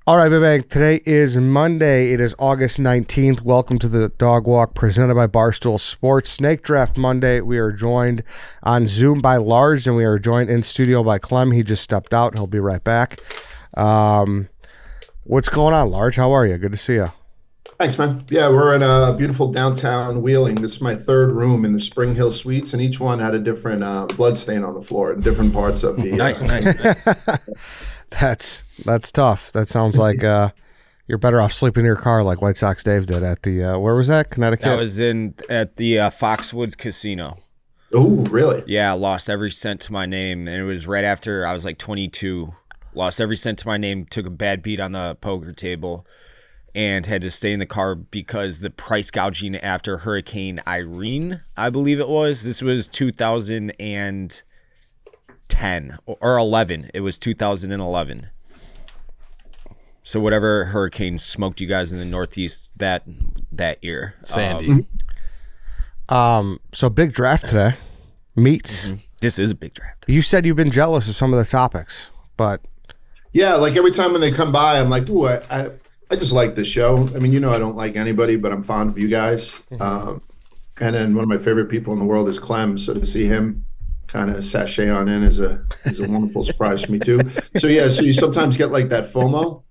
All right, bang. Today is Monday. It is August 19th. Welcome to the Dog Walk presented by Barstool Sports. Snake Draft Monday. We are joined on Zoom by Lars, and we are joined in studio by Clem. He just stepped out. He'll be right back. What's going on, Lars? How are you? Good to see you. Thanks, man. Yeah, we're in a beautiful downtown Wheeling. This is my third room in the Spring Hill Suites, and each one had a different blood stain on the floor in different parts of the. Nice. That's tough. That sounds like you're better off sleeping in your car like White Sox Dave did at the where was that? Connecticut? That was at the Foxwoods Casino. Oh, really? Yeah, I lost every cent to my name, and it was right after I was like 22. Lost every cent to my name, took a bad beat on the poker table, and had to stay in the car because the price gouging after Hurricane Irene, I believe it was. This was 2010 or 11. It was 2011. So whatever hurricane smoked you guys in the Northeast that year. Sandy. So big draft today. Meats. This is a big draft. You said you've been jealous of some of the topics, but Yeah, like every time when they come by, I'm like, ooh, I just like this show. I mean, I don't like anybody, but I'm fond of you guys. And then one of my favorite people in the world is Clem. So to see him kind of sashay on in is a wonderful surprise for me too. So yeah, so you sometimes get like that FOMO.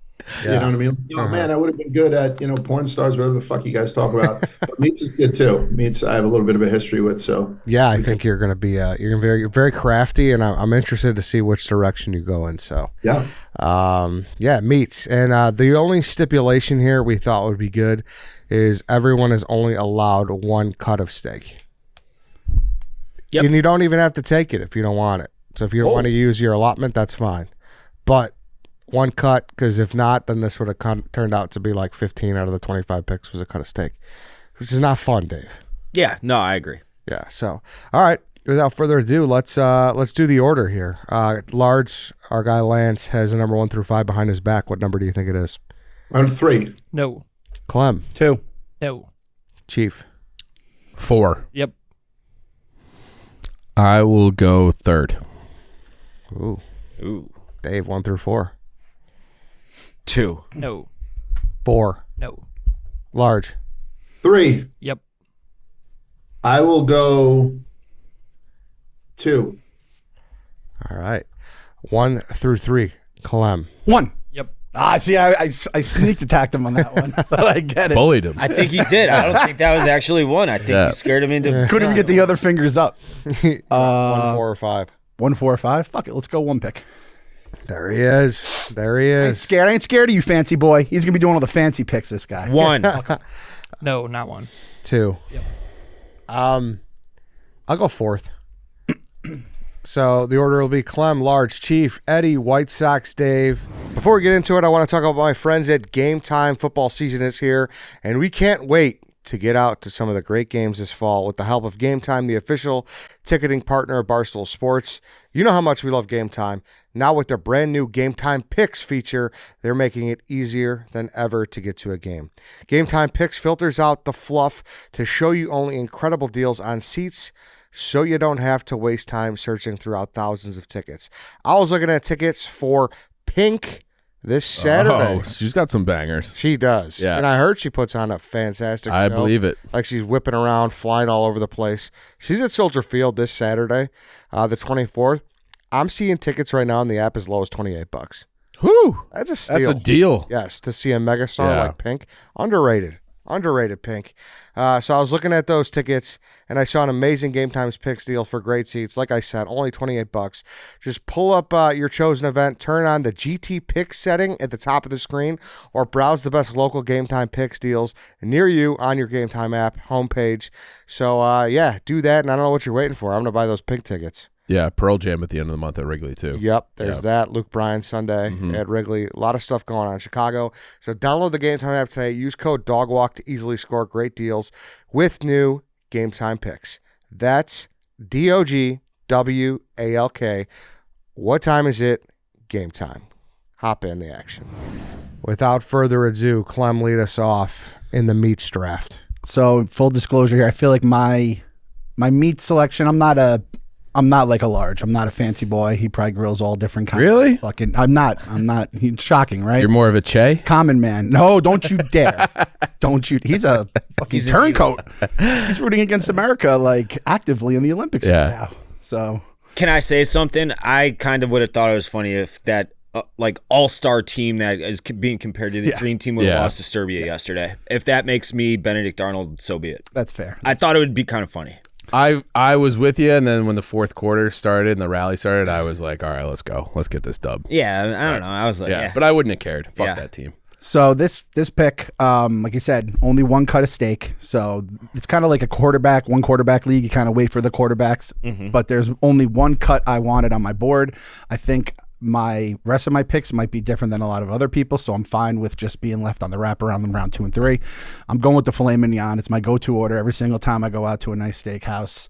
Yeah. You know what I mean? Like, oh man, I would have been good at porn stars, whatever the fuck you guys talk about. But Meats is good too. Meats I have a little bit of a history with. So yeah, I think you're going to be you're very very crafty, and I'm interested to see which direction you go in. So yeah, Meats, and the only stipulation here we thought would be good is everyone is only allowed one cut of steak. Yep. And you don't even have to take it if you don't want it. So if you don't want to use your allotment, that's fine. But one cut, because if not, then this would have turned out to be like 15 out of the 25 picks was a cut of steak, which is not fun, Dave. Yeah, no, I agree. Yeah. So, all right. Without further ado, let's do the order here. Large, our guy Lance has a number 1 through 5 behind his back. What number do you think it is? round 3. No. Clem. 2. No. Chief. 4. Yep. I will go 3rd. Ooh. Dave, 1 through 4. 2. No. 4. No. Large. 3. Yep. I will go 2. All right. 1 through 3. Clem. 1. Yep. See, I sneak attacked him on that one, but I get it. Bullied him. I think he did. I don't think that was actually 1. I think you scared him into. Couldn't even get the other fingers up. 1, 4, or 5. 1, 4, or 5. Fuck it. Let's go 1 pick. There he is. There he I is. ain't scared of you, fancy boy. He's gonna be doing all the fancy picks. This guy. 1. No, not 1. 2. Yep. I'll go 4th. So the order will be Clem, Large, Chief, Eddie, White Sox, Dave. Before we get into it, I want to talk about my friends at Game Time. Football season is here, and we can't wait to get out to some of the great games this fall with the help of Game Time, the official ticketing partner of Barstool Sports. You know how much we love Game Time. Now with their brand new Game Time Picks feature, they're making it easier than ever to get to a game. Game Time Picks filters out the fluff to show you only incredible deals on seats, so you don't have to waste time searching throughout thousands of tickets. I was looking at tickets for Pink this Saturday. Oh, she's got some bangers. She does. Yeah. And I heard she puts on a fantastic show. I believe it. Like she's whipping around, flying all over the place. She's at Soldier Field this Saturday, the 24th. I'm seeing tickets right now in the app as low as $28. Whew. That's a steal. That's a deal. Yes, to see a megastar like Pink. Underrated Pink. So I was looking at those tickets, and I saw an amazing Game Times Picks deal for great seats. Like I said, only $28. Just pull up your chosen event, turn on the GT Picks setting at the top of the screen, or browse the best local Game Time Picks deals near you on your Game Time app homepage. So, do that, and I don't know what you're waiting for. I'm going to buy those Pink tickets. Yeah, Pearl Jam at the end of the month at Wrigley, too. Yep, there's that. Luke Bryan Sunday at Wrigley. A lot of stuff going on in Chicago. So download the Game Time app today. Use code DOGWALK to easily score great deals with new Game Time Picks. That's DOGWALK. What time is it? Game time. Hop in the action. Without further ado, Clem, lead us off in the Meats draft. So full disclosure here, I feel like my meat selection. I'm not a I'm not like a large. I'm not a fancy boy. He probably grills all different kinds. Really? Of fucking. I'm not. He's shocking, right? You're more of a Che? Common man. No, don't you dare. Don't you. He's a fucking turncoat. He's rooting against America like actively in the Olympics right now. So. Can I say something? I kind of would have thought it was funny if that like all-star team that is being compared to the dream team would have lost to Serbia yesterday. If that makes me Benedict Arnold, so be it. That's fair. I thought it would be kind of funny. I was with you, and then when the fourth quarter started and the rally started, I was like, all right, let's go. Let's get this dub. Yeah, I don't know. I was like, yeah. But I wouldn't have cared. Fuck that team. So this pick, like you said, only one cut of steak. So it's kind of like one quarterback league. You kind of wait for the quarterbacks, but there's only one cut I wanted on my board. I think my rest of my picks might be different than a lot of other people, so I'm fine with just being left on the wraparound in round 2 and 3. I'm going with the filet mignon. It's my go-to order every single time I go out to a nice steakhouse.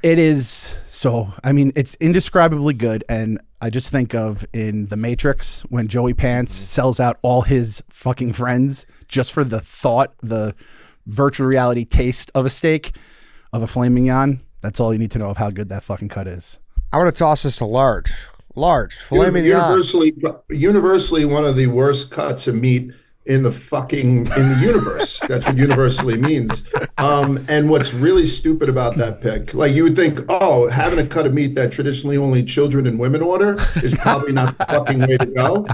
It is so, I mean, it's indescribably good, and I just think of in The Matrix when Joey Pants sells out all his fucking friends just for the thought, the virtual reality taste of a steak, of a filet mignon. That's all you need to know of how good that fucking cut is. I want to toss this to large filet mignon. Universally one of the worst cuts of meat in the universe. That's what universally means. And what's really stupid about that pick, like you would think, oh, having a cut of meat that traditionally only children and women order is probably not the fucking way to go.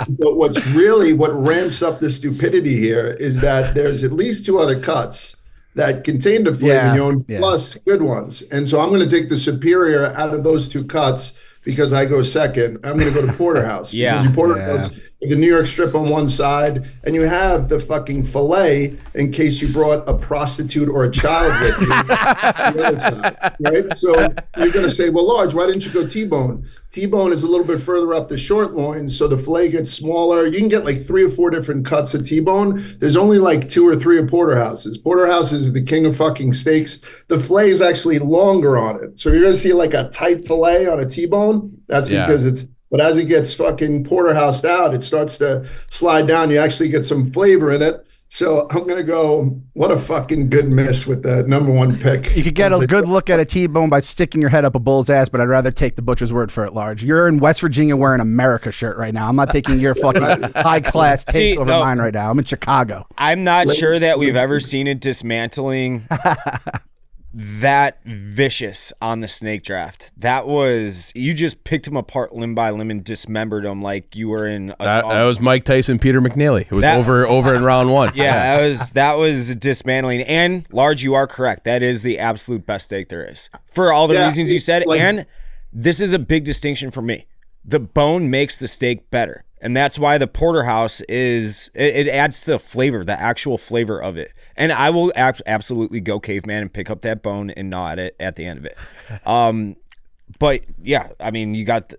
But what ramps up the stupidity here is that there's at least 2 other cuts that contain the filet mignon plus good ones. And so I'm going to take the superior out of those 2 cuts because I go second. I'm going to go to Porterhouse. Because Porterhouse, the New York strip on one side, and you have the fucking filet in case you brought a prostitute or a child with you on the other side, right? So you're going to say, well, large, why didn't you go T-bone? T-bone is a little bit further up the short loin, so the filet gets smaller. You can get like 3 or 4 different cuts of T-bone. There's only like 2 or 3 of Porterhouse's. Porterhouse is the king of fucking steaks. The filet is actually longer on it. So you're going to see like a tight filet on a T-bone. That's because but as it gets fucking porterhoused out, it starts to slide down. You actually get some flavor in it. So I'm going to go, what a fucking good miss with the number 1 pick. You could get a good look at a T-bone by sticking your head up a bull's ass, but I'd rather take the butcher's word for it, large. You're in West Virginia wearing an America shirt right now. I'm not taking your fucking high-class take over mine right now. I'm in Chicago. I'm not sure that we've ever seen it dismantling that vicious on the snake draft. That was, you just picked him apart limb by limb and dismembered him like you were in a that was Mike Tyson, Peter McNeely. It was over in round 1. Yeah, that was dismantling. And large, you are correct. That is the absolute best steak there is for all the reasons you said. And this is a big distinction for me. The bone makes the steak better. And that's why the porterhouse it adds to the flavor, the actual flavor of it. And I will absolutely go caveman and pick up that bone and gnaw at it at the end of it. But yeah, I mean, you got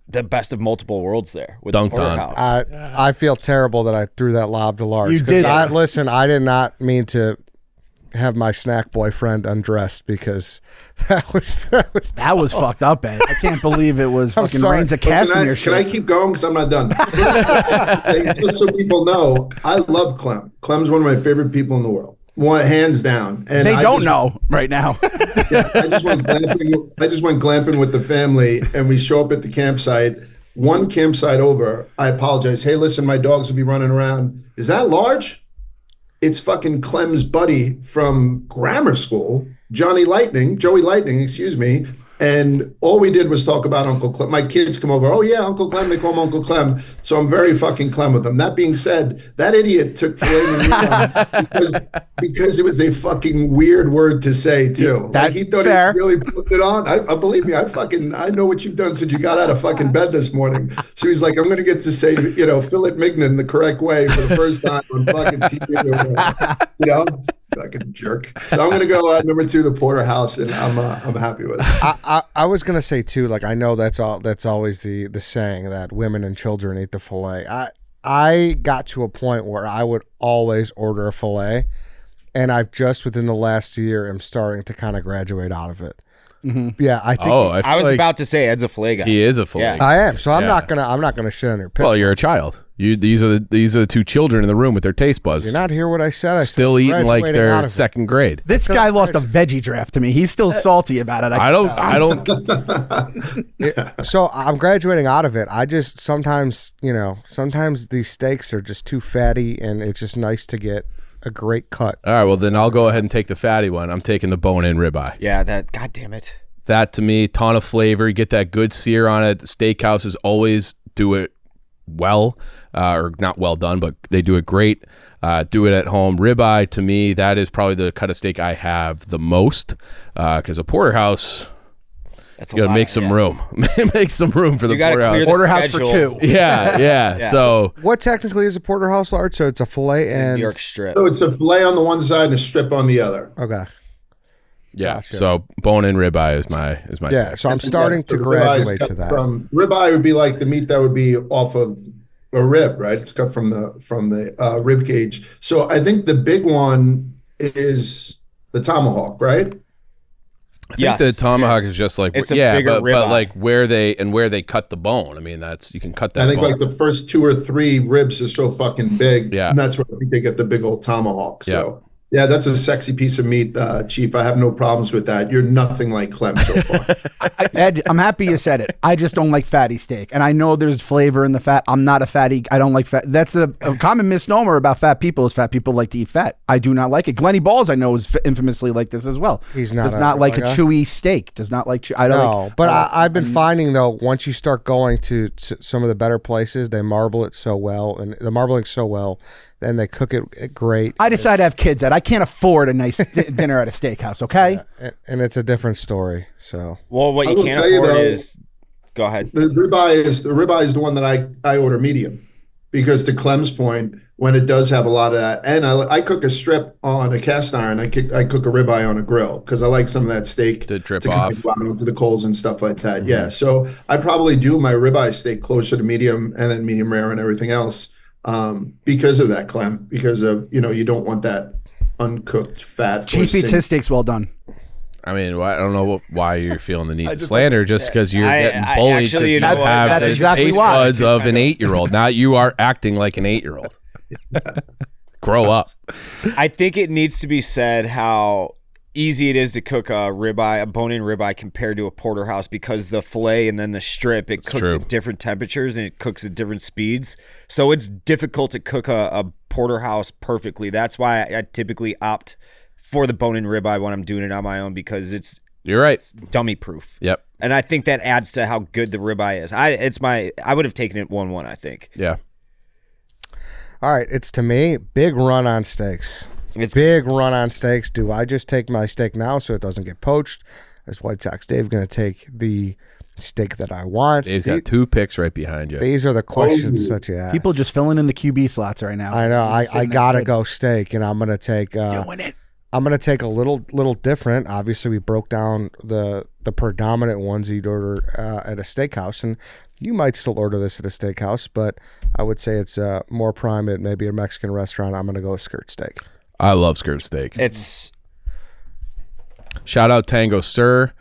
the best of multiple worlds there with the porterhouse. I feel terrible that I threw that lob to large. You did. Listen, I did not mean to have my snack boyfriend undressed because that was fucked up, Ed. I can't believe it was fucking Reigns of Castamere shit. Can I keep going? Because I'm not done. Just so people know, I love Clem. Clem's one of my favorite people in the world. Hands down. And they don't know right now. I just went glamping with the family, and we show up at the campsite. One campsite over, I apologize. Hey, listen, my dogs will be running around. Is that large? It's fucking Clem's buddy from grammar school, Joey Lightning, excuse me. And all we did was talk about Uncle Clem. My kids come over. Oh, yeah, Uncle Clem. They call him Uncle Clem. So I'm very fucking Clem with him. That being said, that idiot took filet mignon because it was a fucking weird word to say, too. That's he thought fair. he really put it on. I believe me, I know what you've done since you got out of fucking bed this morning. So he's like, I'm going to get to say, filet mignon the correct way for the first time on fucking TV. Fucking jerk. So I'm gonna go number 2, the porterhouse, and I'm happy with it. I was gonna say too, like I know that's always the saying that women and children eat the fillet. I got to a point where I would always order a fillet, and I've just within the last year am starting to kind of graduate out of it. Yeah, I think Oh, I feel I was like about to say Ed's a filet guy. he is a filet. Yeah. I am. So I'm Yeah. not gonna shit on your pick. Well, you're a child. These are the two children in the room with their taste buds. You're not hear what I said. I Still said eating like graduating out they're of it. second grade. This guy lost a veggie draft to me. He's still salty about it. I don't. So I'm graduating out of it. I just sometimes these steaks are just too fatty, and it's just nice to get a great cut. All right, well then I'll go ahead and take the fatty one. I'm taking the bone-in ribeye. Yeah, that. God damn it. That to me, ton of flavor. You get that good sear on it. The steakhouses always do it well, or not well done, but they do it great. Do it at home. Ribeye to me, that is probably the cut of steak I have the most, because a porterhouse, That's you got to make some room. Make some room for the You got to clear porterhouse. the Porterhouse for schedule. two. Yeah. So What technically is a porterhouse large? So it's a fillet New and York strip. So it's a fillet on the one side and a strip on the other. okay. yeah, Gotcha. so bone-in ribeye is my Yeah, so I'm starting to So the ribeye is graduate cut to that. Ribeye would be like the meat that would be off of a rib, right? It's cut from the rib cage. So I think the big one is the tomahawk, right? I think the tomahawk is just like It's a yeah, bigger but ribeye. like where they cut the bone. I mean, that's you can cut that. I think bone. like the first 2 or 3 ribs are so fucking big. Yeah. And that's where I think they get the big old tomahawk. So yeah, that's a sexy piece of meat, Chief. I have no problems with that. You're nothing like Clem so far. Ed, I'm happy you said it. I just don't like fatty steak. And I know there's flavor in the fat. I'm not a fatty. I don't like fat. That's a common misnomer about fat people is fat people like to eat fat. I do not like it. Glenny Balls, I know, is infamously like this as well. He's not Does a- not like a like a- chewy steak. Does not like I don't No, like. but I've been finding though, once you start going to some of the better places, they marble it so well, and the marbling so well, then they cook it great. I decided to have kids that I can't afford a nice dinner at a steakhouse, okay? And it's a different story. So Well, what I you will can't tell you, afford though, is. Go ahead. The ribeye is the one that I order medium, because to Clem's point, when it does have a lot of that, and I cook a strip on a cast iron, I cook a ribeye on a grill because I like some of that steak To drip kind of off. go out onto the coals and stuff like that. Yeah, so I probably do my ribeye steak closer to medium and then medium rare and everything else, because of that, Clem. Because of you don't want that uncooked fat. or Chief eats his steaks well done. I mean, I don't know why you're feeling the need to slander just because you're I- getting I- bullied actually, because you you know what? have That's the exactly taste why. buds of an 8-year-old. Now you are acting like an 8-year-old. Grow up. I think it needs to be said how easy it is to cook a bone-in ribeye compared to a porterhouse, because the fillet and then the strip, it cooks true. at different temperatures and it cooks at different speeds. So it's difficult to cook a porterhouse perfectly. That's why I typically opt for the bone-in ribeye when I'm doing it on my own, because it's You're right. dummy proof. Yep. And I think that adds to how good the ribeye is. I would have taken it 1-1, I think. Yeah. all right, it's to me big run on steaks. It's Big run on steaks. Do I just take my steak now so it doesn't get poached? Is White Sox Dave going to take the steak that I want? He's got 2 picks right behind you. These are the questions that you ask. People just filling in the QB slots right now. I know. I Sitting there gotta good. go steak, and I'm gonna take. Doing it. I'm gonna take a little different. Obviously, we broke down the predominant ones you'd order at a steakhouse, and you might still order this at a steakhouse, but I would say it's more prime at maybe a Mexican restaurant. I'm gonna go with skirt steak. I love skirt steak. it's Shout out Tango Sir.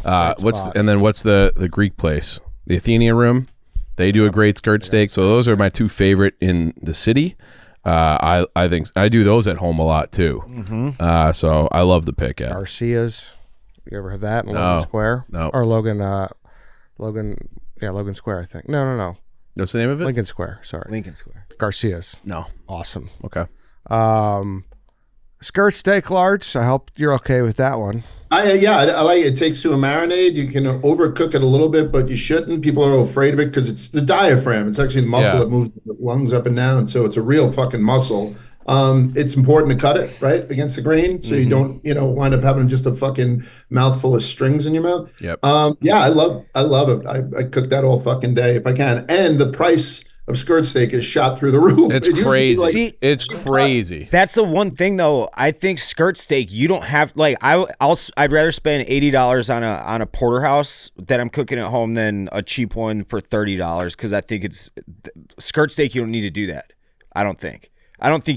What's spot. the Greek place? The Athenia Room. They do a great skirt steak. So those are my 2 favorite in the city. I think I do those at home a lot too. So I love the pick. Yeah. Garcia's. You ever have that in No. Logan Square? No. Or Logan Square. I think. No. What's the name of it? Lincoln Square. Sorry. Lincoln Square. Garcia's. No. Awesome. Okay. Skirt steak large. I hope you're okay with that one. I like it. It takes to a marinade. You can overcook it a little bit, but you shouldn't. People are afraid of it because it's the diaphragm. It's actually the muscle Yeah. that moves the lungs up and down. So it's a real fucking muscle. It's important to cut it right against the grain so you don't, wind up having just a fucking mouthful of strings in your mouth. Yep. Yeah, I love it. I cook that all fucking day if I can. And the price of skirt steak is shot through the roof. It's It used to be crazy. like- It's crazy. That's the one thing though. I think skirt steak, you don't have like I'd rather spend $80 on a porterhouse that I'm cooking at home than a cheap one for $30, because I think it's skirt steak. You don't need to do that. I don't think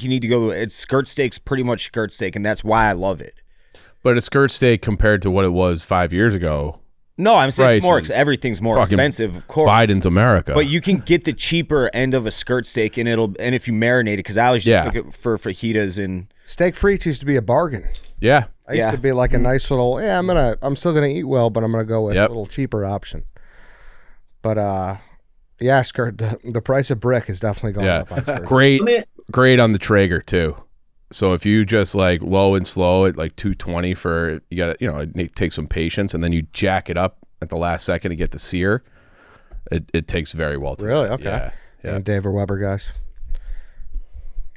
you need to go. It's skirt steak's pretty much skirt steak, and that's why I love it. But a skirt steak compared to what it was 5 years ago, No, I'm saying it's more. prices. Everything's more Fucking expensive, of course. Biden's America. But you can get the cheaper end of a skirt steak, and if you marinate it, because I always just cook it for fajitas and Steak frites used to be a bargain. yeah. I used to be like a nice little, I'm still gonna eat well, but I'm gonna go with Yep. a little cheaper option. But skirt the price of brick is definitely going up on skirts. Great on the Traeger too. So if you just like low and slow at like 220 for, you got to, it takes some patience, and then you jack it up at the last second to get the sear. It takes very well. Really? Okay. Yeah. And Dave or Weber guys,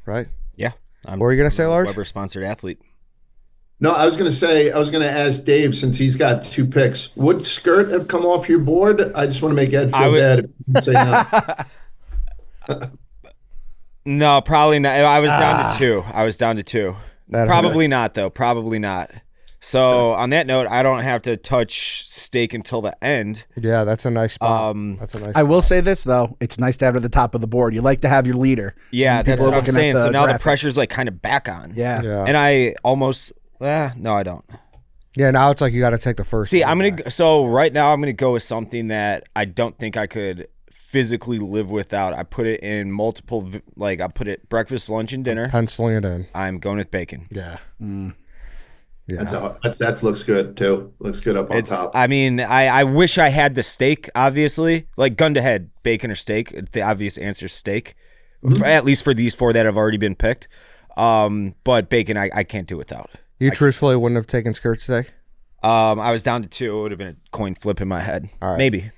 right? yeah. What were you gonna say, Large? Weber sponsored athlete. No, I was going to ask Dave, since he's got 2 picks, would skirt have come off your board? I just want to make Ed feel bad if you say no. No, probably not. I was down to 2. That Probably hurts. not, though. Probably not. So on that note, I don't have to touch steak until the end. Yeah, that's a nice spot. That's a nice. I will say this though, it's nice to have it at the top of the board. You like to have your leader. Yeah, When that's people are what I'm looking at saying. So now the graphic. pressure's like kind of back on. Yeah. Yeah. And I almost, no, I don't. Yeah, now it's like you got to take the first. See, one I'm back. gonna. So right now, I'm gonna go with something that I don't think I could physically live without. I put it in multiple. I put it breakfast, lunch, and dinner. penciling it in. I'm going with bacon. Yeah. Yeah. That looks good too. Looks good up on top. I mean, I wish I had the steak. Obviously, like gun to head, bacon or steak. The obvious answer is steak. At least for these 4 that have already been picked. But bacon, I can't do without. You truthfully wouldn't have taken skirt steak? I was down to 2. It would have been a coin flip in my head. All right. Maybe.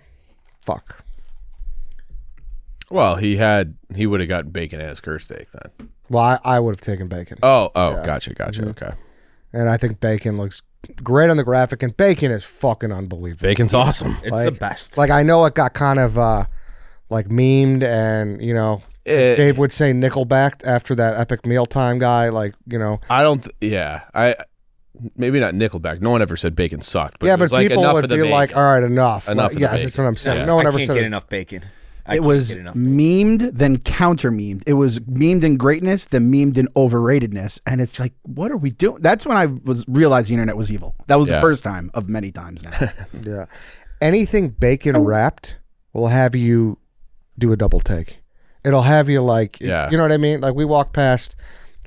Fuck. Well, he would have gotten bacon and a skirt steak then. Well, I would have taken bacon. Oh, gotcha. Okay. And I think bacon looks great on the graphic, and bacon is fucking unbelievable. Bacon's awesome. It's the best. Like, I know it got kind of like memed, and as Dave would say, Nickelback after that Epic Mealtime guy. Like, I don't. Maybe not Nickelback. No one ever said bacon sucked. But yeah, it was but like, people enough would of the be bacon. like, all right, enough. Enough of the Yes, bacon. that's what I'm saying. Yeah. No one I ever can't said get it. enough bacon. It was memed, then counter memed. It was memed in greatness, then memed in overratedness. And it's like, what are we doing? That's when I was realized the internet was evil. That was the first time of many times now. Yeah. Anything bacon wrapped will have you do a double take. It'll have you like, you know what I mean? Like, we walked past,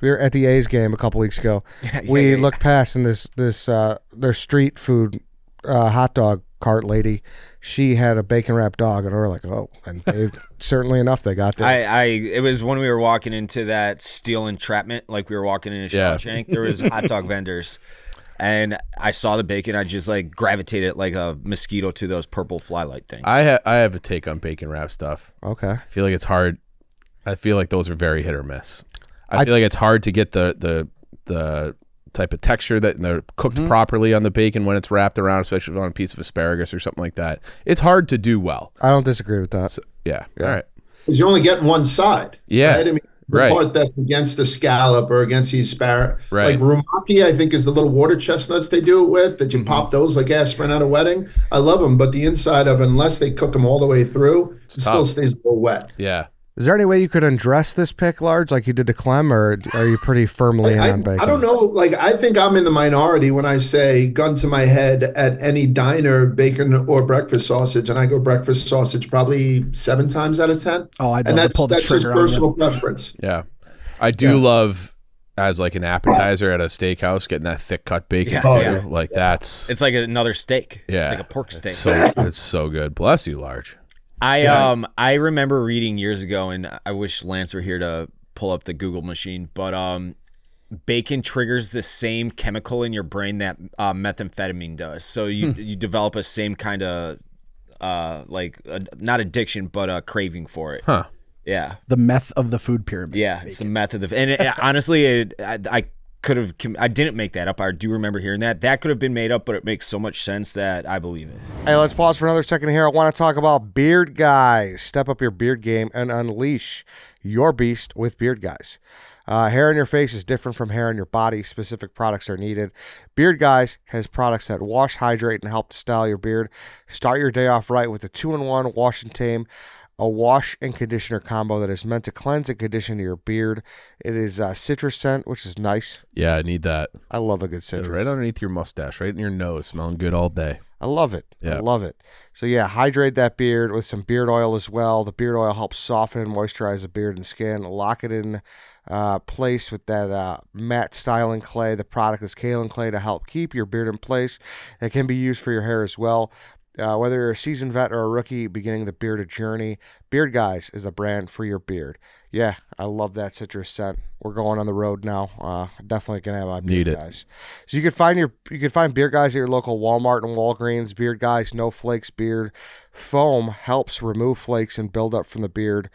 we were at the A's game a couple weeks ago. We looked past, and their street food hot dog cart lady, she had a bacon wrapped dog, and we were like, oh, and they certainly enough, they got there. It was when we were walking into that steel entrapment, like we were walking into Shawshank. There was hot dog vendors, and I saw the bacon. I just like gravitated like a mosquito to those purple flylight things. I have a take on bacon wrap stuff. Okay. I feel like it's hard. I feel like those are very hit or miss. I feel like it's hard to get the type of texture that they're cooked properly on the bacon when it's wrapped around, especially on a piece of asparagus or something like that. It's hard to do well. I don't disagree with that. So, yeah. All right. Because you're only getting one side. Yeah. Right? I mean, the part that's against the scallop or against the asparagus. Right. Like rumaki, I think, is the little water chestnuts they do it with, that you pop those like aspirin at a wedding. I love them, but the inside of, unless they cook them all the way through, it still stays a little wet. Yeah. Is there any way you could undress this pick, Large, like you did to Clem, or are you pretty firmly in on bacon? I don't know. Like, I think I'm in the minority when I say gun to my head at any diner, bacon or breakfast sausage, and I go breakfast sausage probably 7 times out of 10. Oh, I'd and love to pull the that's just trigger on you. personal preference. Yeah. I do love, as like an appetizer at a steakhouse, getting that thick cut bacon. Yeah. Like that's. It's like another steak. Yeah. It's like a pork steak. It's so good. Bless you, Large. I remember reading years ago, and I wish Lance were here to pull up the Google machine, but bacon triggers the same chemical in your brain that methamphetamine does. So you develop a same kind of not addiction, but a craving for it. Huh. Yeah. The meth of the food pyramid. Yeah, it's a method of, and honestly, I could have. I didn't make that up. I do remember hearing that. That could have been made up, but it makes so much sense that I believe it. Hey, let's pause for another second here. I want to talk about Beard Guys. Step up your beard game and unleash your beast with Beard Guys. Hair on your face is different from hair on your body. Specific products are needed. Beard Guys has products that wash, hydrate, and help to style your beard. Start your day off right with a 2-in-1 wash and tame a wash and conditioner combo that is meant to cleanse and condition your beard. It is citrus scent, which is nice. Yeah, I need that. I love a good citrus. Right underneath your mustache, right in your nose, smelling good all day. I love it. Yeah. I love it. So yeah, hydrate that beard with some beard oil as well. The beard oil helps soften and moisturize the beard and skin. Lock it in place with that matte styling clay. The product is kaolin clay to help keep your beard in place. It can be used for your hair as well. Whether you're a seasoned vet or a rookie beginning the bearded journey, Beard Guys is the brand for your beard. Yeah, I love that citrus scent. We're going on the road now. Definitely gonna have my Beard Guys. So you can find Beard Guys at your local Walmart and Walgreens. Beard Guys No Flakes Beard Foam helps remove flakes and build up from the beard.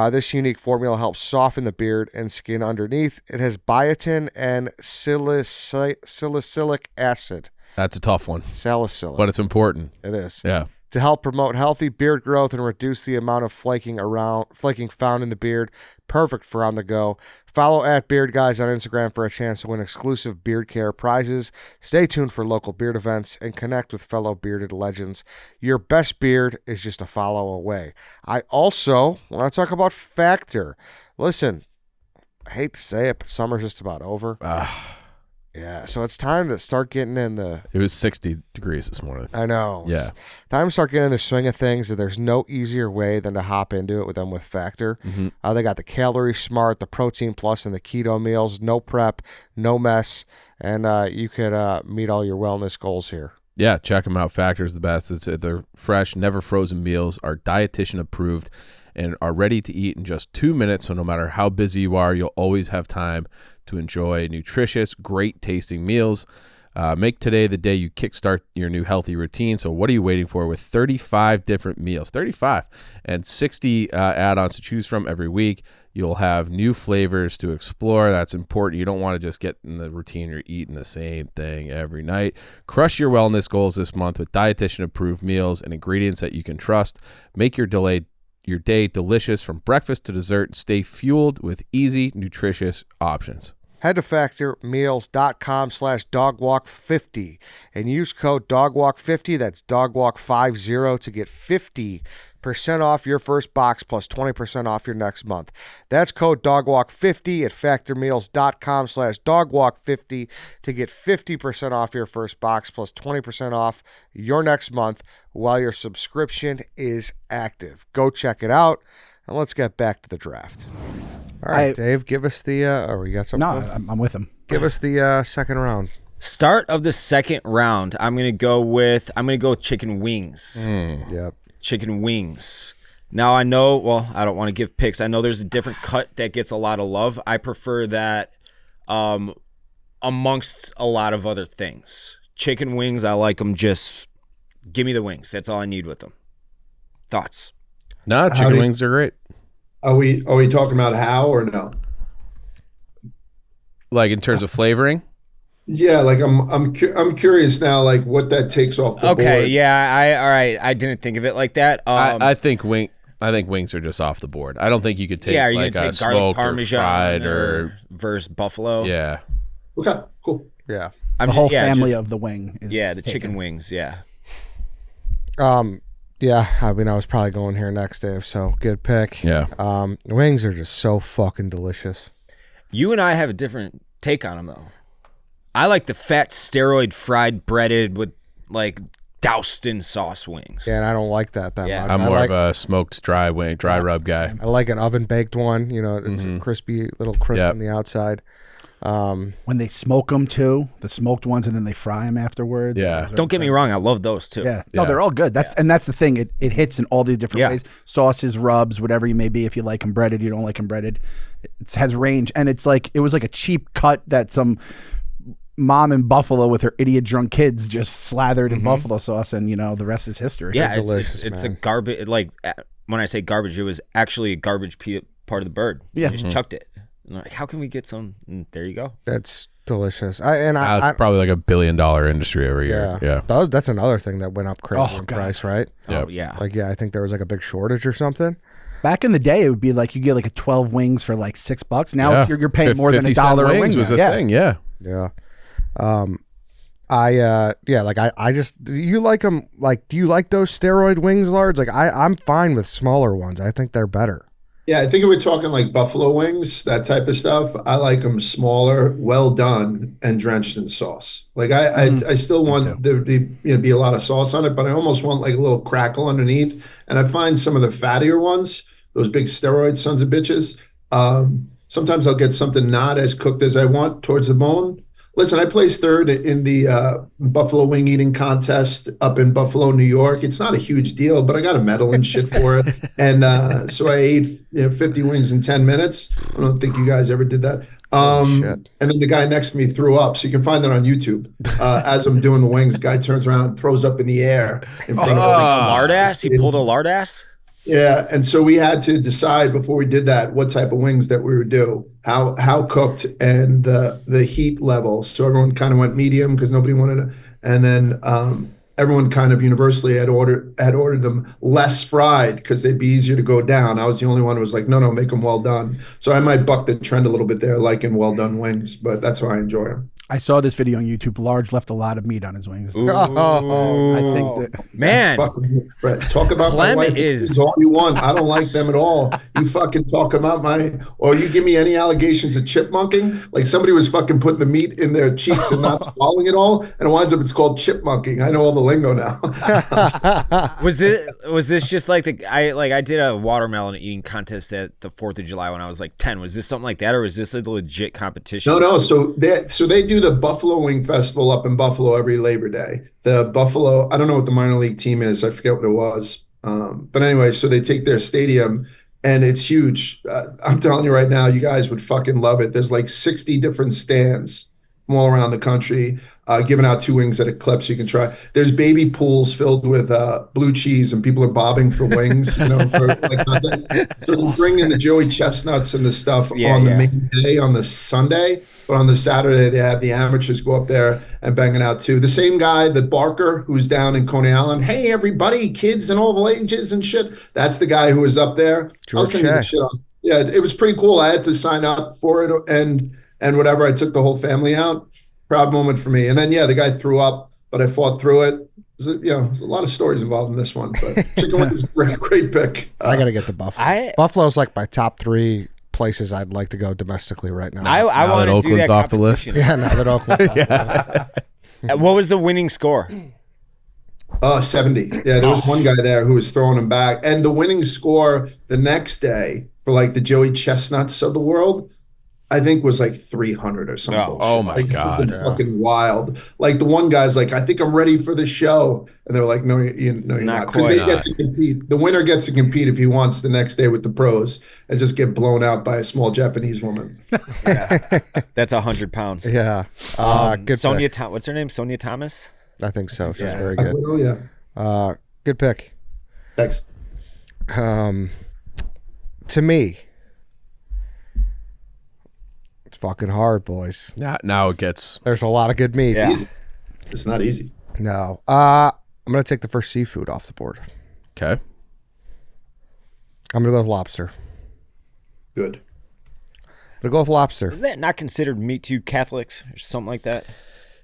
This unique formula helps soften the beard and skin underneath. It has biotin and salicylic acid. That's a tough one, Salicylic. but it's important. It is. Yeah. To help promote healthy beard growth and reduce the amount of flaking found in the beard. Perfect for on the go. Follow at Beard Guys on Instagram for a chance to win exclusive beard care prizes. Stay tuned for local beard events and connect with fellow bearded legends. Your best beard is just a follow away. I also want to talk about Factor. Listen, I hate to say it, but summer's just about over. Yeah, so it's time to start getting in the... It was 60 degrees this morning. I know. Yeah. It's time to start getting in the swing of things, and there's no easier way than to hop into it with them with Factor. Mm-hmm. They got the Calorie Smart, the Protein Plus, and the Keto meals. No prep, no mess, and you could meet all your wellness goals here. Yeah, check them out. Factor's the best. They're fresh, never frozen meals, are dietitian approved, and are ready to eat in just 2 minutes. So no matter how busy you are, you'll always have time to enjoy nutritious, great tasting meals. Make today the day you kickstart your new healthy routine. So what are you waiting for? With 35 different meals, 35, and 60 add-ons to choose from every week. You'll have new flavors to explore. That's important. You don't want to just get in the routine. You're eating the same thing every night. Crush your wellness goals this month with dietitian-approved meals and ingredients that you can trust. Make your day delicious from breakfast to dessert. Stay fueled with easy, nutritious options. Head to factormeals.com/dogwalk50 and use code dogwalk50. That's dogwalk50 to get 50% off your first box plus 20% off your next month. That's code dogwalk50 at factormeals.com/dogwalk50 to get 50% off your first box plus 20% off your next month while your subscription is active. Go check it out, and let's get back to the draft. All right, Dave, give us the you got something? No, I'm with him. Give us the second round. Start of the second round, I'm gonna go with chicken wings. Yep. Chicken wings. Now I know, well, I don't want to give picks. I know there's a different cut that gets a lot of love. I prefer that amongst a lot of other things. Chicken wings, I like them just, give me the wings. That's all I need with them. Thoughts? No, chicken wings are great. Are we talking about how or no? Like in terms of flavoring? Yeah, like I'm curious now, like what that takes off the board. Okay, yeah, all right. I didn't think of it like that. I think wings are just off the board. I don't think you could take are you like gonna a take garlic smoked parmesan or fried or versus buffalo? yeah. Okay, cool. Yeah. The whole family of the wing. Is the taken. chicken wings. Yeah. Yeah, I mean, I was probably going here next, Dave, so good pick. Yeah. Wings are just so fucking delicious. You and I have a different take on them, though. I like the fat steroid fried breaded with like doused in sauce wings. Yeah, and I don't like that much. I'm more of a smoked dry rub guy. I like an oven baked one. You know, it's a crispy, little crisp on the outside. When they smoke them too, the smoked ones, and then they fry them afterwards. Yeah. Don't get me wrong, I love those too. Yeah. No, they're all good. That's the thing. It hits in all these different ways. Sauces, rubs, whatever you may be. If you like them breaded, you don't like them breaded. It has range, and it was like a cheap cut that some mom in Buffalo with her idiot drunk kids just slathered in buffalo sauce, and the rest is history. Yeah, delicious, it's a garbage. Like when I say garbage, it was actually a garbage part of the bird. Yeah, just chucked it. And like, how can we get some? And there you go. That's delicious. It's probably like $1 billion industry every year. Yeah. That's another thing that went up crazy in price, right? Oh yeah. Like I think there was like a big shortage or something. Back in the day, it would be like you get like a 12 wings for like $6. Now you're paying more than $1 a wing. Was a thing. Yeah. Yeah. I just, do you like them? Like, do you like those steroid wings, Large? Like, I'm fine with smaller ones. I think they're better. Yeah, I think if we're talking like buffalo wings, that type of stuff, I like them smaller, well done, and drenched in sauce. Like I still want there to be a lot of sauce on it, but I almost want like a little crackle underneath. And I find some of the fattier ones, those big steroid sons of bitches, sometimes I'll get something not as cooked as I want towards the bone. Listen, I placed third in the buffalo wing eating contest up in Buffalo, New York. It's not a huge deal, but I got a medal and shit for it. And so I ate 50 wings in 10 minutes. I don't think you guys ever did that. And then the guy next to me threw up. So you can find that on YouTube. As I'm doing the wings, the guy turns around and throws up in the air. In front of a lard ass? He pulled a lard ass? Yeah, and so we had to decide before we did that what type of wings that we would do, how cooked, and the heat level. So everyone kind of went medium because nobody wanted to, and then everyone kind of universally had ordered them less fried because they'd be easier to go down. I was the only one who was like, no, make them well done. So I might buck the trend a little bit there, liking well done wings, but that's how I enjoy them. I saw this video on YouTube. Large left a lot of meat on his wings. Ooh. I think that, man, talk about Clem my wife is all you want. I don't like them at all. You fucking talk about or you give me any allegations of chipmunking. Like somebody was fucking putting the meat in their cheeks and not swallowing it all, and it winds up it's called chipmunking. I know all the lingo now. Was this just like I did a watermelon eating contest at the 4th of July when I was like 10. Was this something like that, or was this a legit competition? No. So they do the Buffalo Wing Festival up in Buffalo every Labor Day. The Buffalo, I don't know what the minor league team is. I forget what it was. But anyway, so they take their stadium and it's huge. I'm telling you right now, you guys would fucking love it. There's like 60 different stands from all around the country, giving out 2 wings at a clip so you can try. There's baby pools filled with blue cheese and people are bobbing for wings, for like contests. So they bring in the Joey chestnuts and the stuff on the main day on the Sunday, but on the Saturday they have the amateurs go up there and bang it out too. The same guy, the Barker, who's down in Coney Island. Hey everybody, kids and all ages and shit. That's the guy who was up there. I'll send you the shit on. Yeah, it was pretty cool. I had to sign up for it and whatever. I took the whole family out. Proud moment for me. And then, the guy threw up, but I fought through it. There's a lot of stories involved in this one, but chicken wing is a great pick. I got to get the Buffalo. Buffalo's like my top 3 places I'd like to go domestically right now. I want to do that off the list. Yeah, now that Oakland's off the list. What was the winning score? 70. Yeah, there was one guy there who was throwing him back. And the winning score the next day for like the Joey Chestnuts of the world, I think was like 300 or something. Oh my God. Fucking wild. Like the one guy's like, I think I'm ready for the show. And they're like, no, you're not. Because they get to compete. The winner gets to compete if he wants the next day with the pros and just get blown out by a small Japanese woman. That's 100 pounds. Yeah. Good Sonia pick. what's her name? Sonia Thomas? I think so. She's very good. Oh, yeah. Good pick. Thanks. To me, it's fucking hard, boys. Now it gets. There's a lot of good meat. Yeah. It's not easy. No. I'm going to take the first seafood off the board. Okay. I'm going to go with lobster. Good. I'm going to go with lobster. Isn't that not considered meat to Catholics or something like that?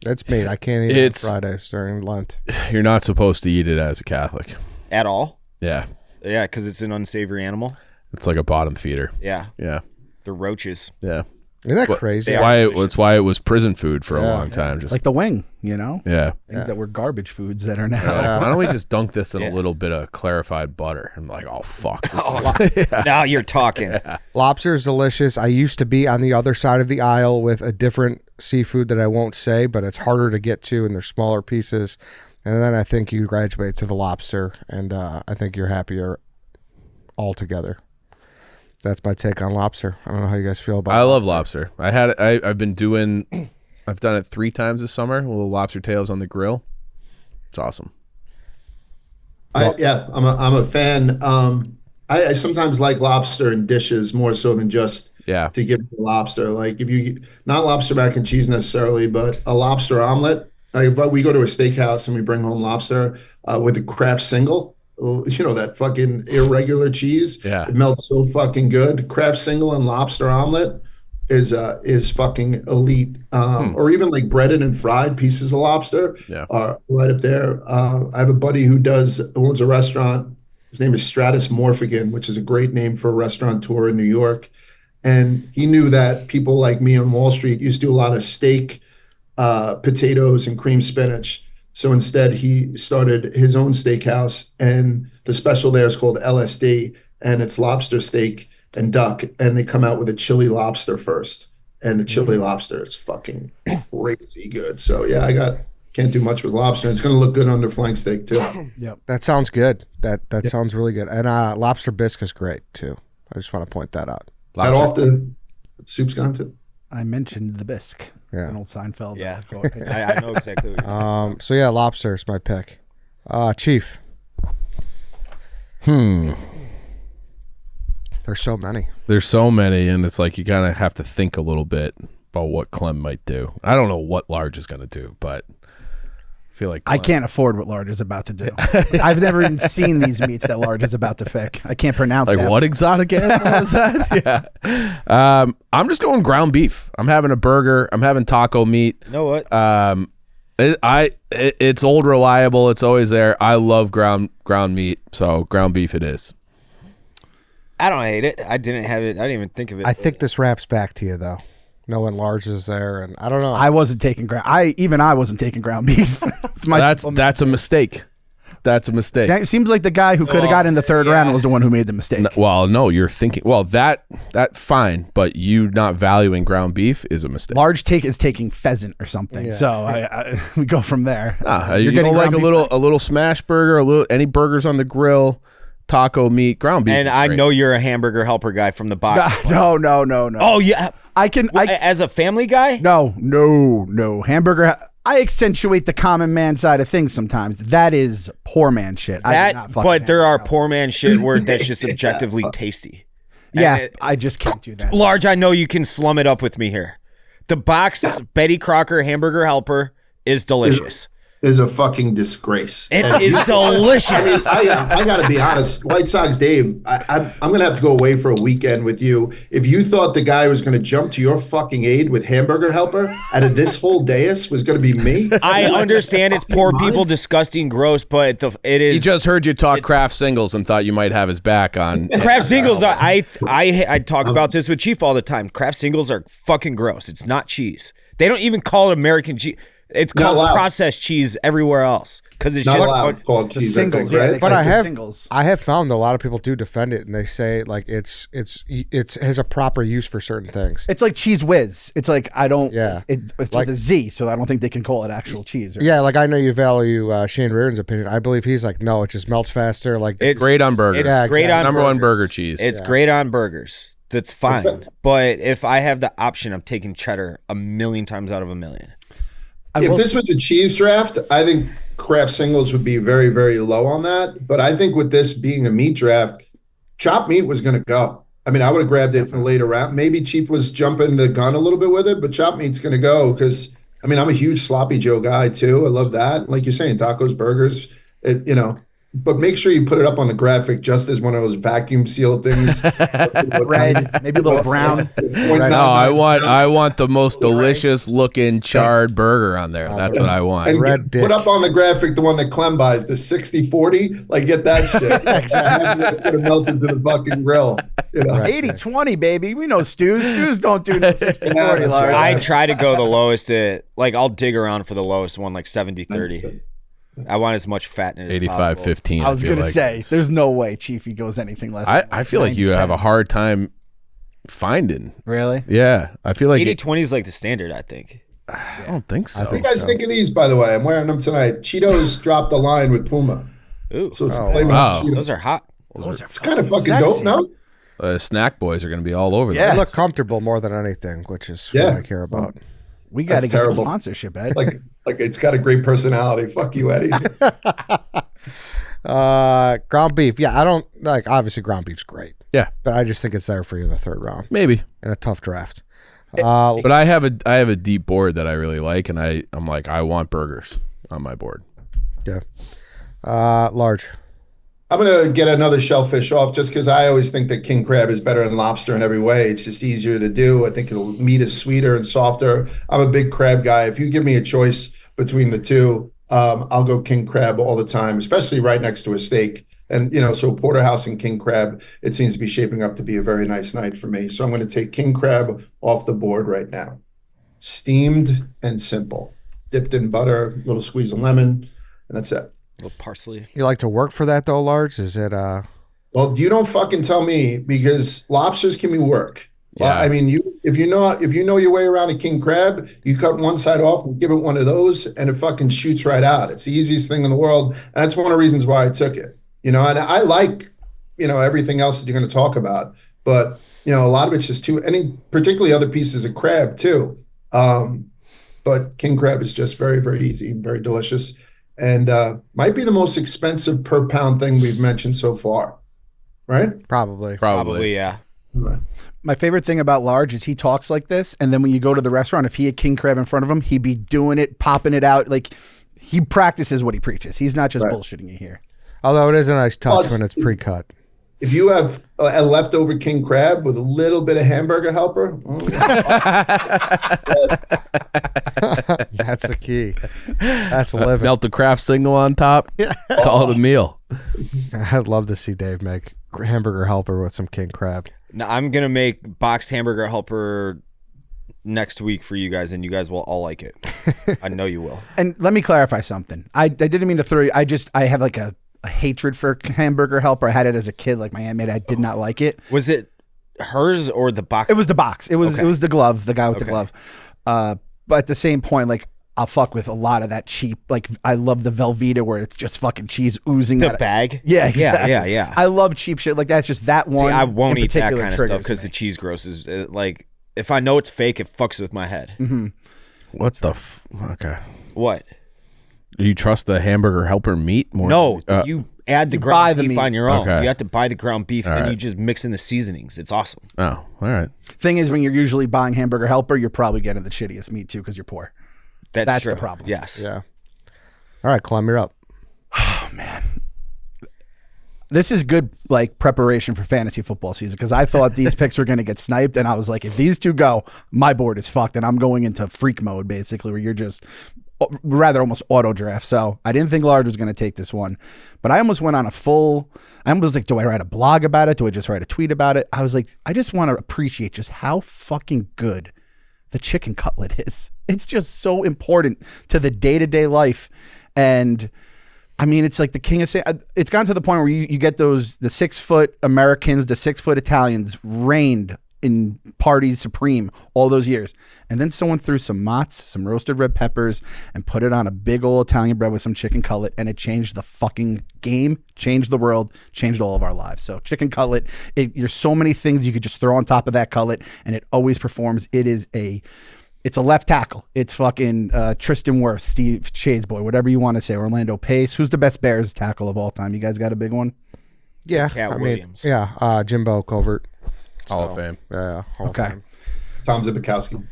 That's meat. I can't eat it on Fridays during Lent. You're not supposed to eat it as a Catholic. At all? Yeah. Yeah, because it's an unsavory animal. It's like a bottom feeder. Yeah. Yeah. The roaches. Yeah. Isn't that crazy? That's why it was prison food for a long time. Just like the wing, Yeah. Things that were garbage foods that are now. Why don't we just dunk this in a little bit of clarified butter? I'm like, oh fuck. Now you're talking. Lobster is delicious. I used to be on the other side of the aisle with a different seafood that I won't say, but it's harder to get to and they're smaller pieces. And then I think you graduate to the lobster, and I think you're happier altogether. That's my take on lobster. I don't know how you guys feel about it. I love lobster. I've done it 3 times this summer. Little lobster tails on the grill. It's awesome. I'm a fan. I sometimes like lobster in dishes more so than just to give the lobster. Like if you not lobster mac and cheese necessarily, but a lobster omelet. Like if we go to a steakhouse and we bring home lobster with a Kraft single, that fucking irregular cheese. Yeah. It melts so fucking good. Kraft single and lobster omelet. is fucking elite. Or even like breaded and fried pieces of lobster are right up there. I have a buddy who owns a restaurant. His name is Stratus Morphigan, which is a great name for a restaurateur in New York. And he knew that people like me on Wall Street used to do a lot of steak, potatoes, and cream spinach. So instead, he started his own steakhouse, and the special there is called LSD, and it's lobster steak and duck, and they come out with a chili lobster first, and the chili lobster is fucking crazy good. So yeah, can't do much with lobster. It's going to look good under flank steak too. Yep, that sounds good. That sounds really good. And lobster bisque is great too. I just want to point that out. How often soup's gone to? I mentioned the bisque. Yeah. An old Seinfeld. Yeah, I know exactly what you're talking about. So yeah, lobster is my pick. Chief. There's so many. There's so many, and it's like you kind of have to think a little bit about what Clem might do. I don't know what Large is going to do, but I feel like I can't afford what Large is about to do. I've never even seen these meats that Large is about to pick. I can't pronounce like half. what exotic animal is that? Yeah. I'm just going ground beef. I'm having a burger. I'm having taco meat. You know what? It's old reliable. It's always there. I love ground meat, so ground beef it is. I don't hate it. I didn't have it. I didn't even think of it. I think this wraps back to you though. No one Large is there, and I don't know. I wasn't taking ground. I wasn't taking ground beef. That's a mistake. That's a mistake. It seems like the guy who could have got in the third round was the one who made the mistake. No, you're thinking. Well, that fine, but you not valuing ground beef is a mistake. Large is taking pheasant or something. Yeah. So we go from there. You don't like a little smash burger, any burgers on the grill, taco meat, ground beef. And I know you're a hamburger helper guy from the box. No. Oh yeah, I as a family guy. No. Hamburger. I accentuate the common man side of things sometimes. That is poor man shit. But there are poor man shit where that's just objectively tasty. Yeah, I just can't do that. Large, I know you can slum it up with me here. The box Betty Crocker hamburger helper is delicious. Is a fucking disgrace. It is delicious. I got to be honest. White Sox Dave, I'm going to have to go away for a weekend with you. If you thought the guy was going to jump to your fucking aid with hamburger helper out of this whole dais was going to be me. I understand it's poor people, disgusting, gross, but it is. He just heard you talk Kraft singles and thought you might have his back on. Kraft singles, I talk about this with Chief all the time. Kraft singles are fucking gross. It's not cheese. They don't even call it American cheese. It's called processed cheese everywhere else because it's not just allowed called cheese. Singles, right? But I have found a lot of people do defend it, and they say like it has a proper use for certain things. It's like Cheese Whiz. It's like I don't. Yeah. It's like, with a Z, so I don't think they can call it actual cheese. Yeah, like I know you value Shane Reardon's opinion. I believe he's like, no, it just melts faster. Like it's great on burgers. It's great on number burgers. one burger cheese. It's great on burgers. That's fine. But if I have the option, I'm taking cheddar 1,000,000 times out of 1,000,000. If this was a cheese draft, I think Kraft singles would be very, very low on that. But I think with this being a meat draft, chopped meat was going to go. I mean, I would have grabbed it in the later round. Maybe Chief was jumping the gun a little bit with it, but chopped meat's going to go because, I mean, I'm a huge Sloppy Joe guy too. I love that. Like you're saying, tacos, burgers, but make sure you put it up on the graphic just as one of those vacuum sealed things. Red, maybe a little brown. No, I want the most delicious looking charred burger on there. That's what I want. And put up on the graphic the one that Clem buys, the 60-40. Like get that shit. Exactly. Put it melted to the fucking grill. 80-20, baby. We know stews. Stews don't do the 60-40. Right. I try to go the lowest I'll dig around for the lowest one, like 70-30. I want as much fat in it as possible. 85-15. I was going to say, there's no way Chiefy goes anything less. I feel like you have a hard time finding. Really? Yeah. I feel like 80-20 is like the standard, I think. I don't think so. What do you guys think of these, by the way? I'm wearing them tonight. Cheetos dropped a line with Puma. Ooh. So it's wow. Those are hot. It's kind of fucking dope, no? Snack boys are going to be all over They that. look comfortable more than anything, which is what I care about. We got to get a terrible. sponsorship, Ed. Like it's got a great personality. Fuck you, Eddie. Ground beef. Yeah, I don't like. Obviously, ground beef's great. Yeah, but I just think it's there for you in the third round, maybe in a tough draft. But I have a deep board that I really like, and I'm like I want burgers on my board. Yeah, large. I'm going to get another shellfish off just because I always think that king crab is better than lobster in every way. It's just easier to do. I think meat is sweeter and softer. I'm a big crab guy. If you give me a choice between the two, I'll go king crab all the time, especially right next to a steak. And, so porterhouse and king crab, it seems to be shaping up to be a very nice night for me. So I'm going to take king crab off the board right now. Steamed and simple. Dipped in butter, little squeeze of lemon, and that's it. A little parsley. You like to work for that though, Large? Is it Well, you don't fucking tell me, because lobsters can be work. Yeah. Well, I mean, if you know your way around a king crab, you cut one side off and give it one of those, and it fucking shoots right out. It's the easiest thing in the world, and that's one of the reasons why I took it. And I like, everything else that you're going to talk about, but a lot of it's just particularly other pieces of crab too. But king crab is just very, very easy, very delicious, and might be the most expensive per pound thing we've mentioned so far, right? probably? Probably, yeah. My favorite thing about Large is he talks like this, and then when you go to the restaurant, if he had king crab in front of him, he'd be doing it, popping it out. Like, he practices what he preaches. He's not just bullshitting you here. Although it is a nice touch Plus, when it's pre-cut. If you have a leftover king crab with a little bit of hamburger helper, That's the key. That's living. Melt the craft single on top. Call it a meal. I'd love to see Dave make hamburger helper with some king crab. Now, I'm going to make boxed hamburger helper next week for you guys, and you guys will all like it. I know you will. And let me clarify something. I didn't mean to throw you. I have like a hatred for hamburger helper. I had it as a kid, like my aunt made it. I did not like it. Was it hers or the box? It was the box. It was the glove, the guy with the Okay. glove. But at the same point, like, I'll fuck with a lot of that cheap. Like, I love the Velveeta where it's just fucking cheese oozing The out of- bag? Yeah, exactly. Yeah. I love cheap shit. Like, that's just that one. See, I won't in eat that particular kind of stuff triggers because me. the cheese grosses. Like, if I know it's fake, it fucks with my head. Mm-hmm. What the okay. What? Do you trust the hamburger helper meat more? No, you add the buy ground the beef meat. on your own. Okay. You have to buy the ground beef, and then right. you just mix in the seasonings. It's awesome. Oh, all right. Thing is, when you're usually buying hamburger helper, you're probably getting the shittiest meat too because you're poor. That's true. the problem. Yes. Yeah. All right, Clem, you're up. This is good, like, preparation for fantasy football season because I thought these picks were going to get sniped, and I was like, if these two go, my board is fucked, and I'm going into freak mode basically, where you're just rather almost auto draft. So I didn't think Large was going to take this one, but I almost went on a full. I almost like, do I write a blog about it? Do I just write a tweet about it? I was like, I just want to appreciate just how fucking good the chicken cutlet is. It's just so important to the day-to-day life, and I mean, it's like the king of. It's gotten to the point where you get the 6 foot Americans, the 6 foot Italians reigned in parties supreme all those years, and then someone threw some mozz, some roasted red peppers, and put it on a big old Italian bread with some chicken cutlet, and it changed the fucking game, changed the world, changed all of our lives. So chicken cutlet, there's so many things you could just throw on top of that cutlet, and it always performs. It's a left tackle. It's fucking Tristan Wirfs, Steve Shadesboy, whatever you want to say. Orlando Pace. Who's the best Bears tackle of all time? You guys got a big one? Yeah. Cat Williams. Yeah. Jimbo Covert. Hall of Fame. Yeah. Hall of Okay. Fame. Tom Zibikowski.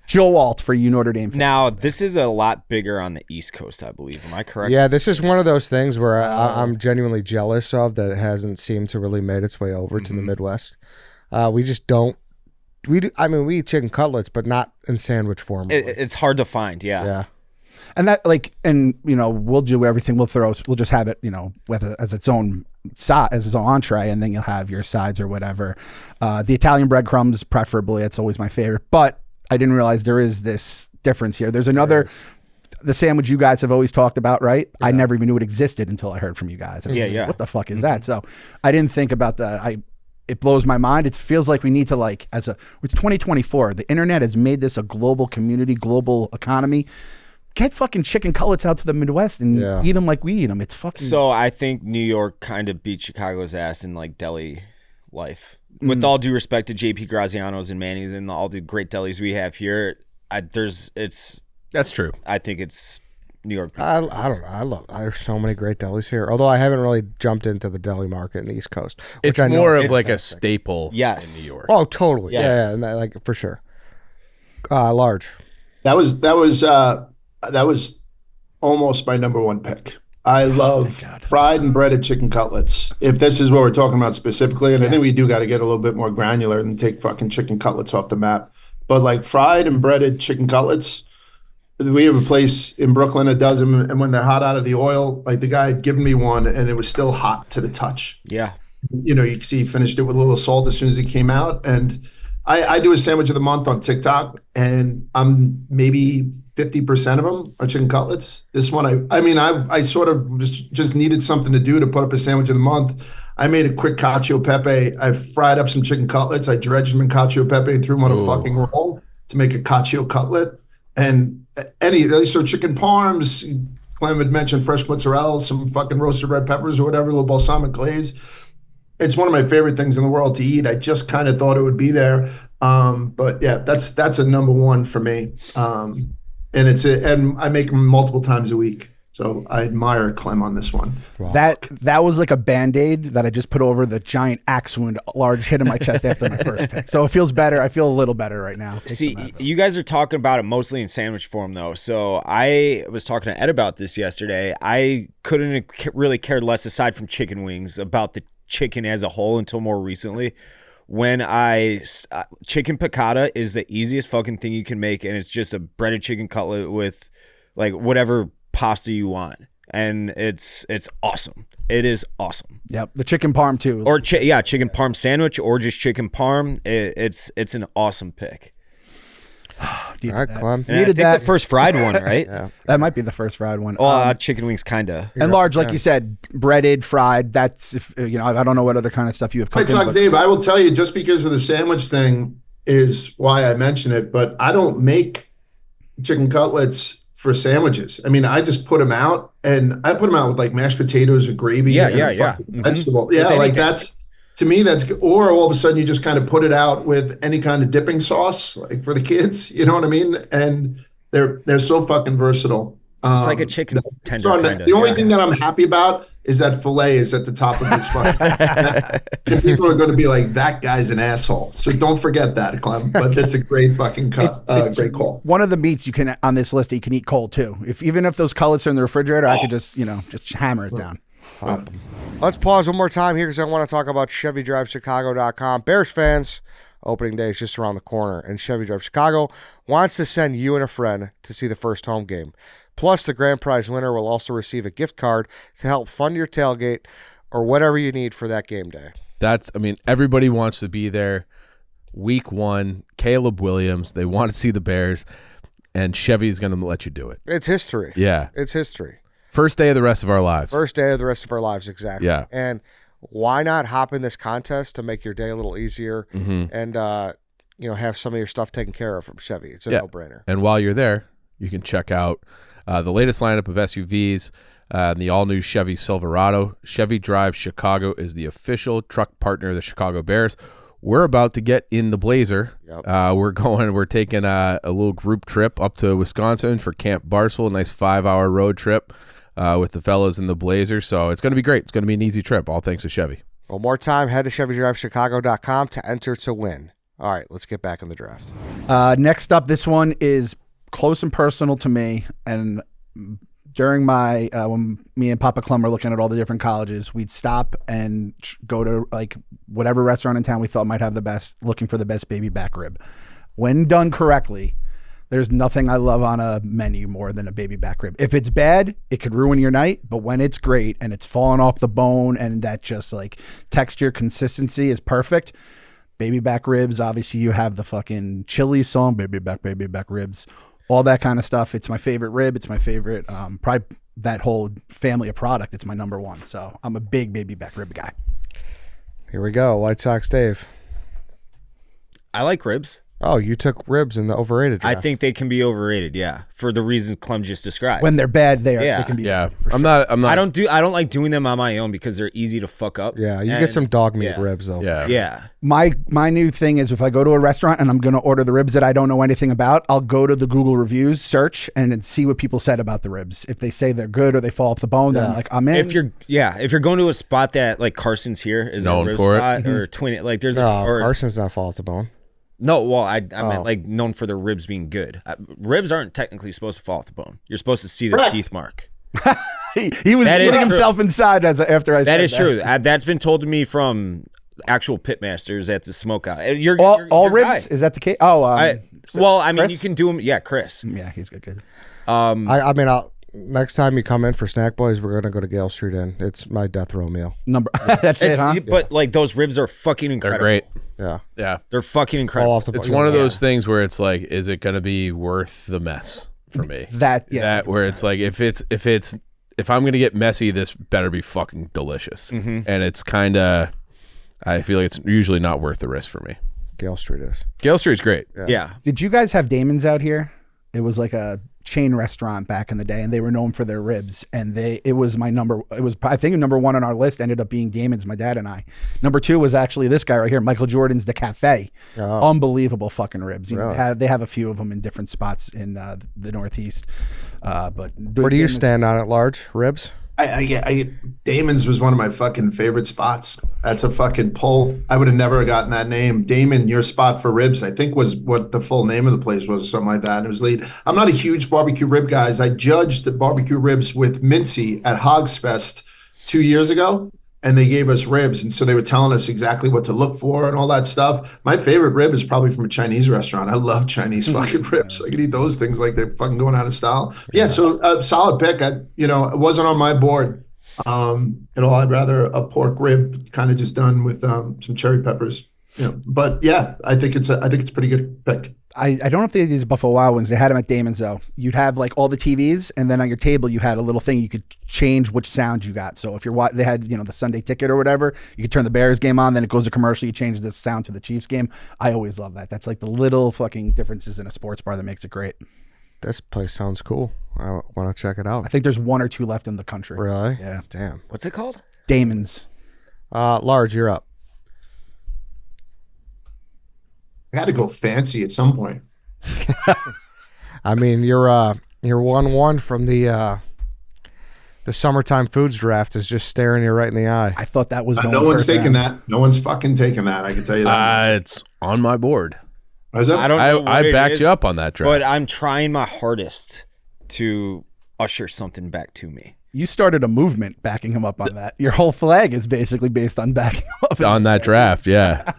Joe Walt for you Notre Dame fans. Now, this is a lot bigger on the East Coast, I believe. Am I correct? Yeah, this is one of those things where I'm genuinely jealous of that it hasn't seemed to really made its way over to the Midwest. We just don't. We eat chicken cutlets, but not in sandwich form. It's hard to find, yeah. Yeah. And that, like, and we'll do everything. We'll just have it, as its own entree, and then you'll have your sides or whatever. The Italian breadcrumbs, preferably. That's always my favorite. But I didn't realize there is this difference here. There's another. The sandwich you guys have always talked about, right? Yeah. I never even knew it existed until I heard from you guys. I was like, what the fuck is that? So I didn't think about it blows my mind. It feels like we need to it's 2024. The internet has made this a global community, global economy. Get fucking chicken cutlets out to the Midwest and eat them like we eat them. It's fucking. So I think New York kind of beat Chicago's ass in like deli life. With all due respect to JP Graziano's and Manny's and all the great delis we have here, That's true. I think it's New York. I don't know. There's so many great delis here. Although I haven't really jumped into the deli market in the East Coast. Which It's I know more of is like a fantastic. staple Yes. in New York. Oh, totally. Yes. Yeah, and like for sure. Large. That was almost my number one pick. I love fried and breaded chicken cutlets. If this is what we're talking about specifically, and I think we do got to get a little bit more granular and take fucking chicken cutlets off the map. But like fried and breaded chicken cutlets, we have a place in Brooklyn that does them, and when they're hot out of the oil, like the guy had given me one, and it was still hot to the touch. Yeah. You know, you can see he finished it with a little salt as soon as he came out. And I do a sandwich of the month on TikTok, and I'm maybe 50% of them are chicken cutlets. This one, I sort of just needed something to do to put up a sandwich of the month. I made a quick cacio pepe. I fried up some chicken cutlets. I dredged them in cacio pepe and threw them on a fucking roll to make a cacio cutlet. And so chicken parms, Clem had mentioned fresh mozzarella, some fucking roasted red peppers or whatever, a little balsamic glaze. It's one of my favorite things in the world to eat. I just kind of thought it would be there. But yeah, that's a number one for me. And I make them multiple times a week. So I admire Clem on this one. Wow. That was like a Band-Aid that I just put over the giant axe wound, large hit in my chest after my first pick. So it feels better. I feel a little better right now. See, you guys are talking about it mostly in sandwich form, though. So I was talking to Ed about this yesterday. I couldn't have really cared less, aside from chicken wings, about the chicken as a whole until more recently. When chicken piccata is the easiest fucking thing you can make, and it's just a breaded chicken cutlet with like whatever pasta you want, and it's awesome. It is awesome. Yep, the chicken parm too. Or chicken parm sandwich, or just chicken parm. It's an awesome pick. All right, Clem. I think the first fried one, right? Yeah. That might be the first fried one. Chicken wings, kinda. And large, like you said, breaded, fried. That's I don't know what other kind of stuff you have cooked. Dave, I will tell you, just because of the sandwich thing is why I mention it. But I don't make chicken cutlets for sandwiches. I mean, I just put them out, and I put them out with like mashed potatoes or gravy. Yeah. Vegetable. Yeah, like that's. To me, that's good. Or all of a sudden you just kind of put it out with any kind of dipping sauce, like for the kids. You know what I mean? And they're so fucking versatile. It's like a chicken tender. The only thing that I'm happy about is that filet is at the top of this fucking. And people are going to be like, that guy's an asshole. So don't forget that, Clem. But that's a great fucking cut. Great call. One of the meats you can on this list that you can eat cold too. Even if those cutlets are in the refrigerator, I could just hammer it down. Let's pause one more time here because I want to talk about ChevyDriveChicago.com. Bears fans, opening day is just around the corner, and Chevy Drive Chicago wants to send you and a friend to see the first home game. Plus, the grand prize winner will also receive a gift card to help fund your tailgate or whatever you need for that game day. Everybody wants to be there. Week 1, Caleb Williams, they want to see the Bears, and Chevy's going to let you do it. It's history. Yeah. It's history. First day of the rest of our lives. First day of the rest of our lives, exactly. Yeah. And why not hop in this contest to make your day a little easier and have some of your stuff taken care of from Chevy? It's a no-brainer. And while you're there, you can check out the latest lineup of SUVs, the all-new Chevy Silverado. Chevy Drive Chicago is the official truck partner of the Chicago Bears. We're about to get in the Blazer. Yep. We're taking a little group trip up to Wisconsin for Camp Barstool, a nice 5-hour road trip. With the fellas in the Blazer. So it's going to be great. It's going to be an easy trip, all thanks to Chevy. One more time, head to ChevyDriveChicago.com to enter to win. All right, let's get back in the draft. Next up, this one is close and personal to me. And during my when me and Papa Clem were looking at all the different colleges, we'd stop and go to like whatever restaurant in town we thought might have the best, looking for the best baby back rib. When done correctly, there's nothing I love on a menu more than a baby back rib. If it's bad, it could ruin your night, but when it's great and it's falling off the bone and that just like texture consistency is perfect, baby back ribs, obviously you have the fucking Chili song, baby back ribs, all that kind of stuff. It's my favorite rib. It's my favorite, probably that whole family of product. It's my number one. So I'm a big baby back rib guy. Here we go. White Sox Dave. I like ribs. Oh, you took ribs in the overrated draft. I think they can be overrated, yeah, for the reasons Clem just described. When they're bad, they can be. Yeah, bad, I'm not. I don't like doing them on my own because they're easy to fuck up. Yeah, you get some dog meat ribs though. Yeah. My new thing is if I go to a restaurant and I'm going to order the ribs that I don't know anything about, I'll go to the Google reviews, search, and then see what people said about the ribs. If they say they're good or they fall off the bone, then I'm like, I'm in. If you're going to a spot that like Carson's here is known a rib for spot, or Twin, like there's Carson's not fall off the bone. No, well, I meant like known for their ribs being good. Ribs aren't technically supposed to fall off the bone. You're supposed to see the teeth mark. he was That is getting true. himself inside after I said that. That is true. That's been told to me from actual pitmasters at the smokeout. You're All your ribs? guy. Is that the case? Oh, Well, I mean, Chris? you can do them. Yeah, Chris. yeah, he's good. I mean, next time you come in for Snack Boys, we're gonna go to Gale Street Inn. It's my death row meal. That's it, huh? But like those ribs are fucking They're incredible. great. Yeah, Yeah. They're fucking all incredible. off the. It's one of those things where it's like, is it going to be worth the mess for me? That Where it's like, if I'm going to get messy, this better be fucking delicious. Mm-hmm. And it's kind of, I feel like it's usually not worth the risk for me. Gale Street is. Gale Street's great. Yeah. Did you guys have Damon's out here? It was like a chain restaurant back in the day, and they were known for their ribs. And it was I think number one on our list ended up being Damon's, my dad and I. Number two was actually this guy right here, Michael Jordan's The Cafe. Oh. Unbelievable fucking ribs. You know, Really? they have a few of them in different spots in the Northeast. But Where do you stand on it, large ribs? Damon's was one of my fucking favorite spots. That's a fucking pull. I would have never gotten that name. Damon, your spot for ribs, I think was what the full name of the place was or something like that. And it was lead. I'm not a huge barbecue rib guy. I judged the barbecue ribs with Mincy at Hogs Fest 2 years ago, and they gave us ribs. And so they were telling us exactly what to look for and all that stuff. My favorite rib is probably from a Chinese restaurant. I love Chinese fucking ribs. I can eat those things like they're fucking going out of style. Yeah, so solid pick. It wasn't on my board at all. I'd rather a pork rib kind of just done with some cherry peppers. But yeah, I think it's a pretty good pick. I don't know if they did these Buffalo Wild Wings. They had them at Damon's though. You'd have like all the TVs, and then on your table you had a little thing you could change which sound you got. So if they had the Sunday Ticket or whatever, you could turn the Bears game on. Then it goes to commercial. You change the sound to the Chiefs game. I always love that. That's like the little fucking differences in a sports bar that makes it great. This place sounds cool. I want to check it out. I think there's one or two left in the country. Really? Yeah. Damn. What's it called? Damon's. Large, you're up. I had to go fancy at some point. I mean, you're 1-1 from the summertime foods draft is just staring you right in the eye. I thought that was going No one's first taking round. that. No one's fucking taking that. I can tell you that. much. It's on my board. Is it? I don't know. I what it backed is, you up on that draft. but I'm trying my hardest to usher something back to me. You started a movement backing him up on that. Your whole flag is basically based on backing him up. on that draft, yeah.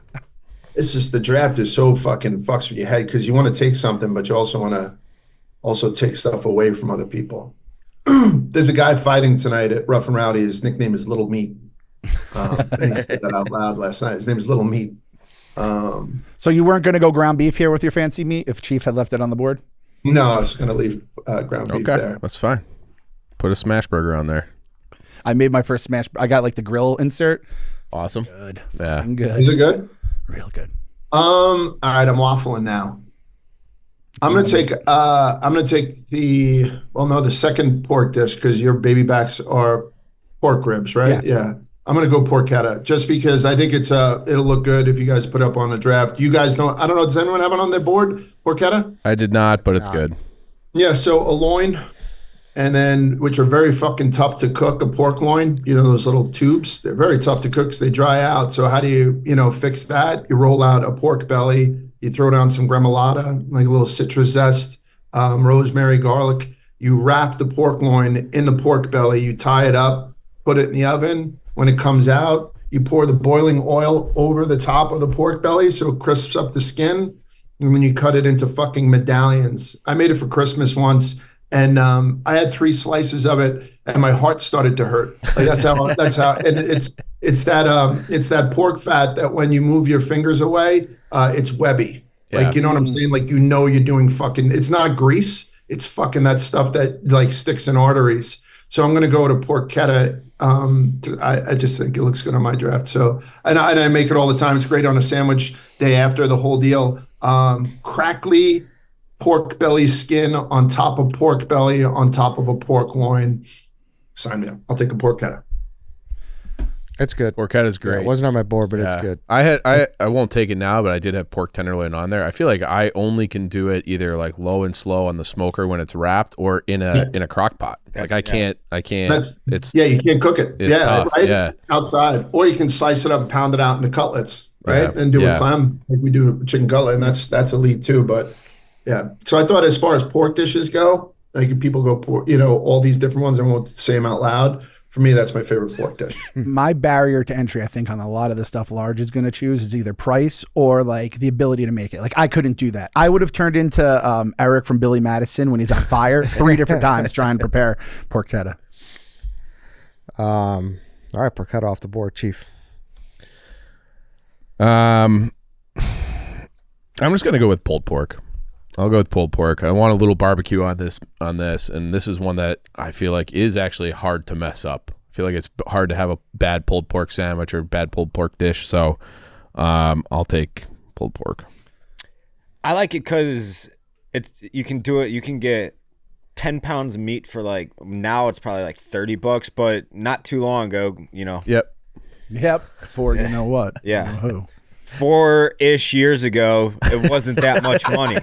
It's just the draft is so fucking fucks with your head because you want to take something, but you also want to take stuff away from other people. There's a guy fighting tonight at Rough and Rowdy. His nickname is Little Meat. And he said that out loud last night. His name is Little Meat. So you weren't going to go ground beef here with your fancy meat if Chief had left it on the board? No, I was going to leave ground beef Okay, there. that's fine. Put a smash burger on there. I made my first smash. I got like the grill insert. Awesome. Good. Yeah. Fucking good. Is it good? Real good. All right, I'm waffling now. I'm gonna take the second pork dish because your baby backs are pork ribs, right? Yeah. I'm gonna go porchetta just because I think it'll look good if you guys put up on a draft. You guys know, I don't know, does anyone have it on their board? Porchetta? I did not, but it's good. Yeah, so a loin, and then which are very fucking tough to cook. A pork loin, those little tubes, they're very tough to cook because they dry out. So how do you fix that? You roll out a pork belly, you throw down some gremolata, like a little citrus zest, rosemary, garlic. You wrap the pork loin in the pork belly, you tie it up, put it in the oven. When it comes out, you pour the boiling oil over the top of the pork belly so it crisps up the skin, and then you cut it into fucking medallions. I made it for Christmas once. And I had 3 slices of it, and my heart started to hurt. Like that's how. And it's that pork fat that when you move your fingers away, it's webby. Yeah. Like you know what I'm saying? Like you're doing fucking. It's not grease. It's fucking that stuff that like sticks in arteries. So I'm gonna go to porchetta. I just think it looks good on my draft. So and I make it all the time. It's great on a sandwich day after the whole deal. Crackly pork belly skin on top of pork belly on top of a pork loin. Sign me up. I'll take a porchetta. It's good. Porchetta's Yeah, great. it wasn't on my board, but Yeah. it's good. I won't take it now, but I did have pork tenderloin on there. I feel like I only can do it either like low and slow on the smoker when it's wrapped or in a crock pot. Like I can't it's You can't cook it. it's tough, right? yeah. Outside. Or you can slice it up and pound it out into cutlets, right? Yeah, And do yeah. a clam like we do a chicken cutlet, and that's elite too. But yeah. So I thought as far as pork dishes go, Like people go pork, you know, all these different ones. I won't say them out loud. For me, that's my favorite pork dish. My barrier to entry, I think, on a lot of the stuff Large is going to choose is either price or like the ability to make it. Like I couldn't do that. I would have turned into Eric from Billy Madison when he's on fire 3 different times trying to prepare porchetta. All right, porchetta off the board, Chief. I'm just gonna go with pulled pork. I'll go with pulled pork. I want a little barbecue on this, and this is one that I feel like is actually hard to mess up. I feel like it's hard to have a bad pulled pork sandwich or bad pulled pork dish. So, I'll take pulled pork. I like it because you can do it. You can get 10 pounds of meat for like, now it's probably like $30, but not too long ago, you know. Yep. For you know what? Yeah. You know who. 4-ish years ago, it wasn't that much money,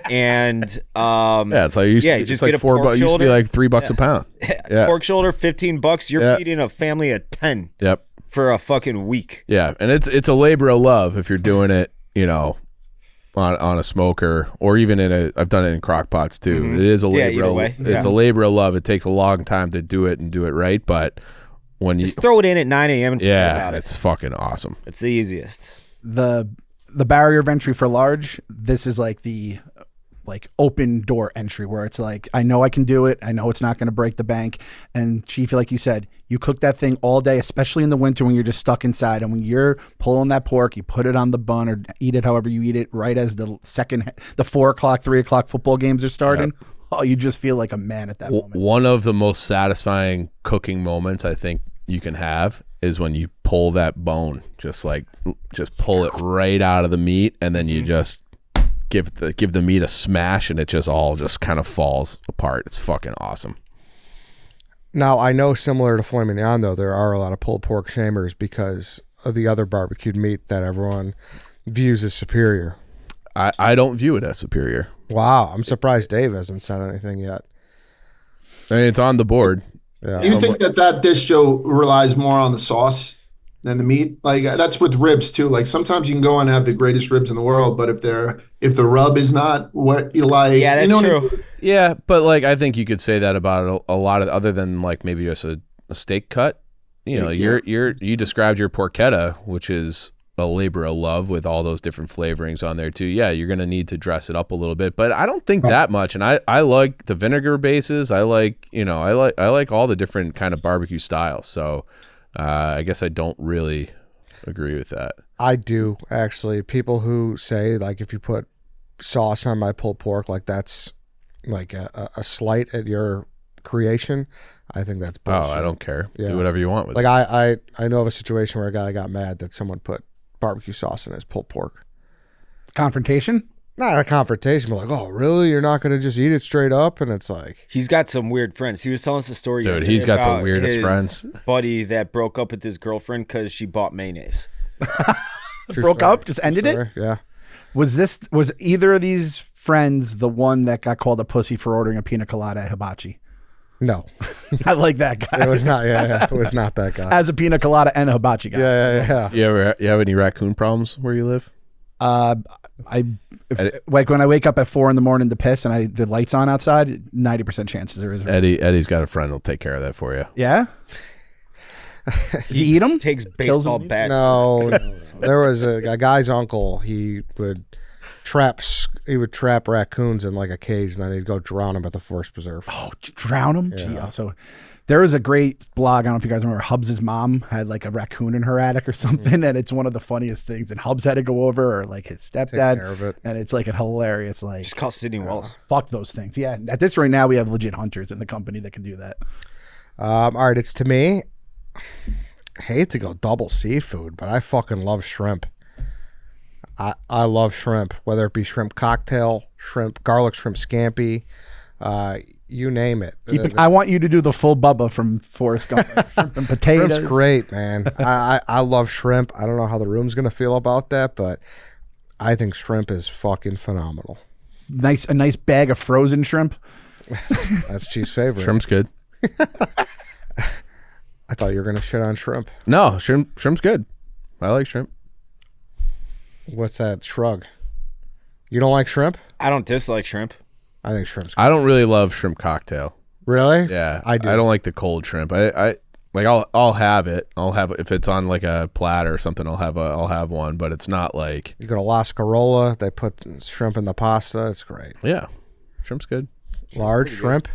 and it's like you just like get a $4. pork Used to be shoulder. like $3 a pound. Yeah. Pork shoulder, $15. You're feeding a family of 10. Yep. For a fucking week. Yeah, and it's a labor of love if you're doing it, you know, on a smoker or even I've done it in crock pots too. Mm-hmm. It is a labor. either way. It's a labor of love. It takes a long time to do it and do it right, but when you just throw it in at 9 a.m. and forget about it. It's fucking awesome. It's the easiest. The barrier of entry for Large, this is like the open door entry where it's like, I know I can do it. I know it's not going to break the bank. And Chief, like you said, you cook that thing all day, especially in the winter when you're just stuck inside. And when you're pulling that pork, you put it on the bun or eat it however you eat it right as the 4 o'clock, 3 o'clock football games are starting. Yep. Oh, you just feel like a man at that moment. One of the most satisfying cooking moments I think you can have is when you pull that bone, just pull it right out of the meat, and then you just give the meat a smash, and it just all kind of falls apart. It's fucking awesome. Now, I know similar to filet mignon, though, there are a lot of pulled pork shamers because of the other barbecued meat that everyone views as superior. I don't view it as superior. Wow, I'm surprised Dave hasn't said anything yet. I mean, it's on the board. Yeah. Do you think that dish, Joe, relies more on the sauce than the meat? Like that's with ribs too. Like sometimes you can go and have the greatest ribs in the world, but if the rub is not what you like, yeah, that's true. Yeah, but like I think you could say that about a lot of other than like maybe just a steak cut. You know, you described your porchetta, which is a labor of love with all those different flavorings on there too. Yeah, you're gonna need to dress it up a little bit, but I don't think that much. And I like the vinegar bases. I like all the different kind of barbecue styles. So I guess I don't really agree with that. I do actually. People who say like if you put sauce on my pulled pork, like that's like a slight at your creation. I think that's bullshit. Oh, I don't care. Yeah. Do whatever you want with it. Like I know of a situation where a guy got mad that someone put barbecue sauce in his pulled pork. Confrontation? Not a confrontation, but like, oh, really? You're not going to just eat it straight up? And it's like... He's got some weird friends. He was telling us a story Dude, yesterday he's got about the weirdest his friends. buddy that broke up with his girlfriend because she bought mayonnaise. Broke up? Just ended it? Yeah. Was either of these friends the one that got called a pussy for ordering a pina colada at Hibachi? No. I like that guy. It was not, it was not that guy. As a pina colada and a Hibachi guy. Yeah. You have any raccoon problems where you live? Like when I wake up at 4 a.m. to piss and the lights on outside, 90% chances there is. Eddie's got a friend who'll take care of that for you. Yeah. Does he eat them? Takes baseball bats. No. There was a guy's uncle. He would trap raccoons in like a cage, and then he'd go drown them at the Forest Preserve. Oh, drown them? Yeah. Gee, so there was a great blog. I don't know if you guys remember. Hubs' mom had like a raccoon in her attic or something, and it's one of the funniest things. And Hubs had to go over, or like his stepdad, take care of it. And it's like a hilarious like. Just call Sydney Wells. Fuck those things. Yeah, at this right now we have legit hunters in the company that can do that. All right, it's to me. I hate to go double seafood, but I fucking love shrimp. I love shrimp, whether it be shrimp cocktail, garlic shrimp scampi, you name it. I want you to do the full Bubba from Forrest Gump. Shrimp and potatoes. Shrimp's great, man. I love shrimp. I don't know how the room's going to feel about that, but I think shrimp is fucking phenomenal. A nice bag of frozen shrimp. That's Chief's favorite. Shrimp's good. I thought you were going to shit on shrimp. No, shrimp's good. I like shrimp. What's that shrug? You don't like shrimp? I don't dislike shrimp. I think shrimp's good. I don't really love shrimp cocktail. Really? Yeah, I do. I don't like the cold shrimp. I like I'll have it. I'll have if it's on like a platter or something. I'll have one, but it's not like You go to La Scarola, they put shrimp in the pasta. It's great. yeah, shrimp's good. Large shrimp.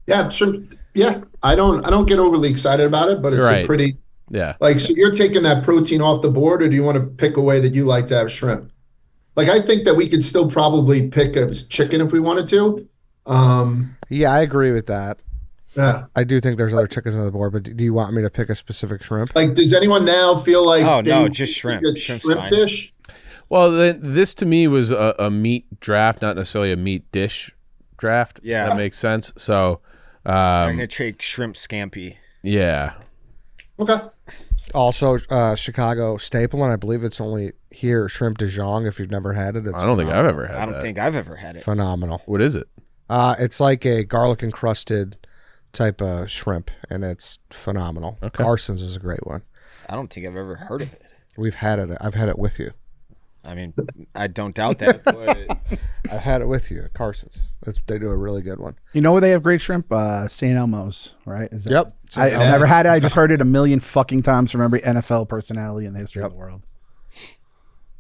Yeah, shrimp. Yeah, I don't get overly excited about it, but it's Right. a pretty Yeah, like. So you're taking that protein off the board, or do you want to pick a way that you like to have shrimp? Like I think that we could still probably pick a chicken if we wanted to. Yeah, I agree with that. Yeah. I do think there's other chickens on the board, but do you want me to pick a specific shrimp? Like, does anyone now feel like Oh, they no, would just pick shrimp. a Shrimp's shrimp fine. dish? well, this to me was a meat draft, not necessarily a meat dish draft. Yeah. that makes sense. So, I'm gonna take shrimp scampi. yeah, Okay. Also, Chicago staple, and I believe it's only here, shrimp de Jong. If you've never had it, it's I don't think I've ever had. I don't that. think I've ever had it. phenomenal. What is it? It's like a garlic encrusted type of shrimp, and it's phenomenal. Okay. Carson's is a great one. I don't think I've ever heard of it. We've had it. I've had it with you. I mean, I don't doubt that. But I've had it with you at Carson's. They do a really good one. You know where they have great shrimp? St. Elmo's, right? Is that, Yep. I've never had it. I just heard it a million fucking times from every NFL personality in the history of the world.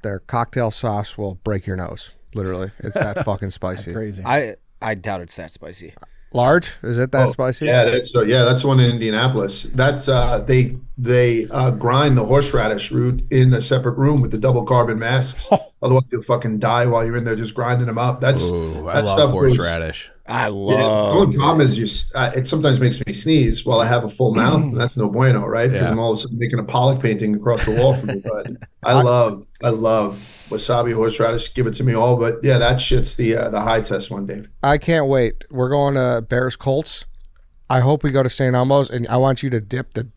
Their cocktail sauce will break your nose. Literally, it's that fucking spicy. Crazy. I doubt it's that spicy. Large? Is it that spicy? Yeah, that's the one in Indianapolis. That's they grind the horseradish root in a separate room with the double carbon masks. Otherwise, you'll fucking die while you're in there just grinding them up. That's Ooh, I that love stuff horseradish. I Yeah, the love. only problem is it sometimes makes me sneeze while I have a full mouth. And that's no bueno, right? Because Yeah. I'm all of a sudden making a Pollock painting across the wall from me. But I love wasabi, horseradish. Give it to me all. But yeah, that shit's the high test one, Dave. I can't wait. We're going to Bears Colts. I hope we go to St. Elmo's, and I want you to dip the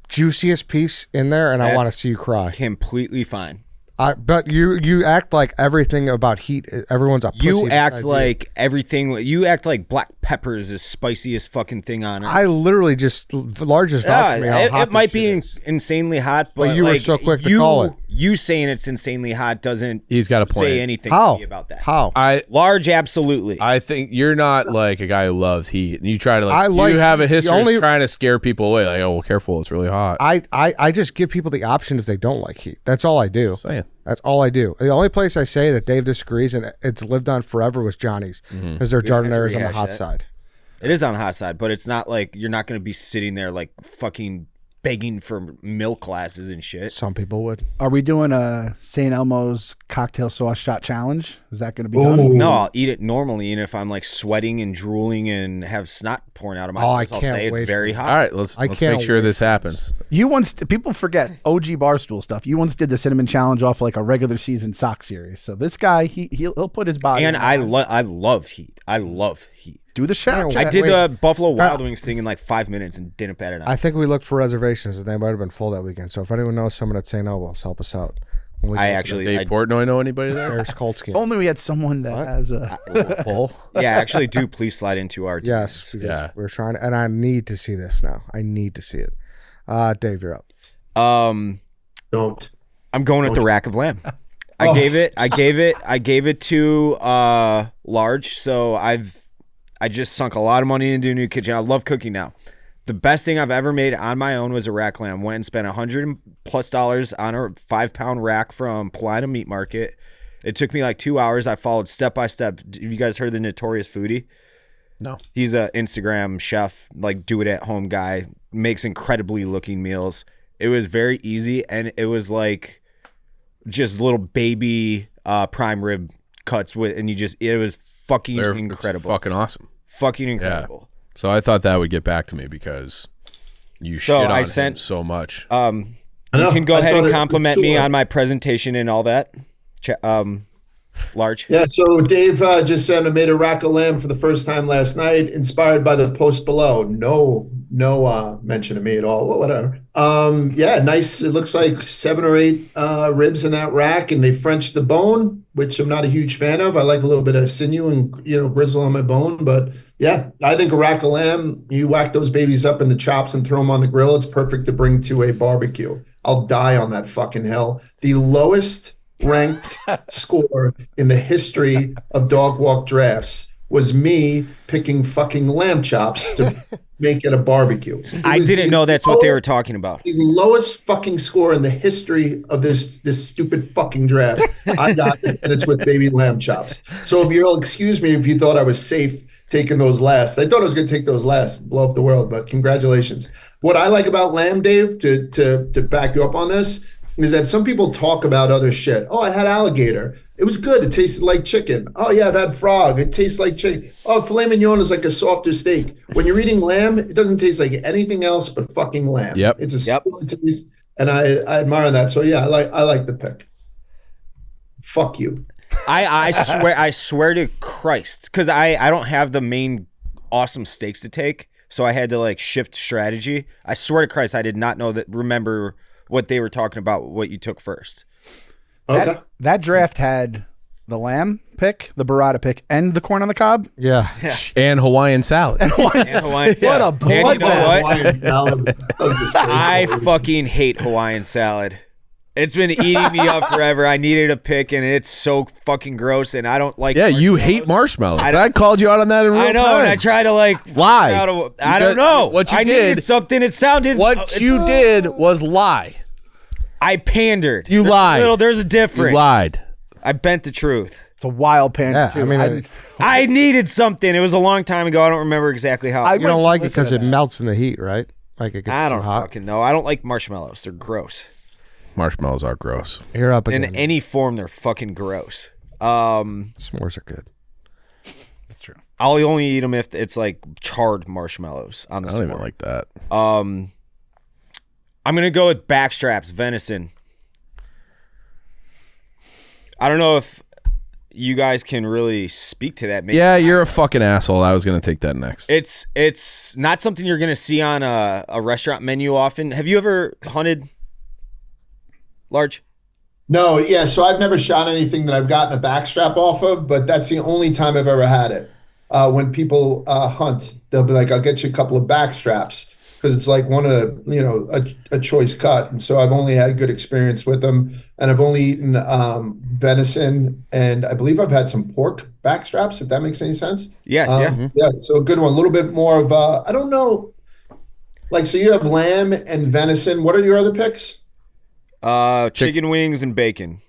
juiciest piece in there, and I want to That's see you cry. Completely fine. But you act like everything about heat. Everyone's a pussy. You act besides like everything. You act like black pepper is the spiciest fucking thing on earth. I literally just largest vouch for me. How hot it might this be shit is. insanely hot, but you were like, so quick to you, call it. You saying it's insanely hot doesn't He's got a point. say anything How? to me about that. How? Large, absolutely. I think you're not like a guy who loves heat, and you try to I you have a the history only- of trying to scare people away. Like, oh, well, careful, it's really hot. I just give people the option if they don't like heat. That's all I do. Saying. That's all I do. The only place I say that Dave disagrees and it's lived on forever was Johnny's because their jardinera is on the rehash hot that. side. It is on the hot side, but it's not like you're not going to be sitting there like fucking begging for milk glasses and shit. Some people would. Are we doing a St. Elmo's cocktail sauce shot challenge? Is that going to be Ooh. done? No, I'll eat it normally, and if I'm like sweating and drooling and have snot pouring out of my Oh, I nose, I'll can't say it's wait very for hot. All right, let's can't make sure wait this for happens. You once people forget OG Barstool stuff. You once did the cinnamon challenge off like a regular season sock series. So this guy, he'll put his body. And on I it. love heat. I love heat. Do the shot. Yeah, I did wait. the Buffalo Wild Wings thing in like 5 minutes and didn't bet it on. I think we looked for reservations and they might have been full that weekend. So if anyone knows someone at St. Elmo's, help us out. When we I go for actually, Dave Portnoy know anybody the there? Bears Colts game. Only we had someone that has a. Paul? yeah, I actually do. Please slide into our teams. Yes, because Yeah. we're trying to, and I need to see this now. I need to see it. Dave, you're up. Don't. I'm going with the rack of lamb. I gave it to large. So I just sunk a lot of money into a new kitchen. I love cooking now. The best thing I've ever made on my own was a rack lamb. Went and spent $100+ on a 5-pound rack from Paulina Meat Market. It took me like 2 hours. I followed step by step. Have you guys heard the Notorious Foodie? No. He's a Instagram chef, like do it at home guy, makes incredibly looking meals. It was very easy, and it was like just little baby prime rib cuts with, and it was fucking incredible. It's fucking awesome. Fucking incredible. So I thought that would get back to me because you So shit on I him sent- so much. I You know, can go I ahead thought and it- compliment me sure. on my presentation and all that. Large. Yeah, so Dave just said I made a rack of lamb for the first time last night, inspired by the post below. No mention of me at all. Well, whatever. Yeah, nice. It looks like 7 or 8 ribs in that rack, and they Frenched the bone, which I'm not a huge fan of. I like a little bit of sinew and grizzle on my bone, but yeah, I think a rack of lamb. You whack those babies up in the chops and throw them on the grill. It's perfect to bring to a barbecue. I'll die on that fucking hill. The lowest ranked score in the history of dog walk drafts was me picking fucking lamb chops to make at a barbecue. I didn't know that's what they were talking about. The lowest fucking score in the history of this stupid fucking draft. I got it, and it's with baby lamb chops. So if you'll excuse me if you thought I was safe taking those last. I thought I was going to take those last and blow up the world, but congratulations. What I like about lamb, Dave, to back you up on this, is that some people talk about other shit. Oh, I had alligator. It was good. It tasted like chicken. Oh, yeah, I've had frog. It tastes like chicken. Oh, filet mignon is like a softer steak. When you're eating lamb, it doesn't taste like anything else but fucking lamb. Yep. It's a similar taste, and I admire that. So, yeah, I like the pick. Fuck you. I swear to Christ, because I don't have the main awesome steaks to take, so I had to like shift strategy. I swear to Christ, I did not remember what they were talking about, what you took first. Okay. That draft had the lamb pick, the burrata pick, and the corn on the cob. Yeah. And Hawaiian salad. And Hawaiian salad. What a And you know bloodbath. what? Hawaiian salad. I fucking hate Hawaiian salad. It's been eating me up forever. I needed a pick, and it's so fucking gross, and I don't like Yeah, you hate marshmallows. I called you out on that in real I know, time. and I try to like Lie. I don't know. What you I did- needed something. It sounded. What you did was lie. I pandered. You lied. There's a difference. You lied. I bent the truth. It's a wild pan. Yeah, too. I mean, I needed something. It was a long time ago. I don't remember exactly how. you don't like it listen because to it that. melts in the heat, right? Like it gets I too don't hot. fucking know. I don't like marshmallows. They're gross. Marshmallows are gross. You're up In again. any form, they're fucking gross. S'mores are good. That's true. I'll only eat them if it's like charred marshmallows on the I don't even s'more. like that. I'm gonna go with backstraps, venison. I don't know if you guys can really speak to that. Maybe Yeah, you're a fucking asshole. I was going to take that next. It's not something you're gonna see on a restaurant menu often. Have you ever hunted large? No, yeah. So I've never shot anything that I've gotten a backstrap off of, but that's the only time I've ever had it. When people hunt, they'll be like, "I'll get you a couple of backstraps," because it's like one of the, a choice cut. And so I've only had good experience with them, and I've only eaten venison, and I believe I've had some pork backstraps, if that makes any sense. Yeah. Yeah. So a good one. A little bit more of I don't know. Like, so you have lamb and venison. What are your other picks? Chicken wings and bacon.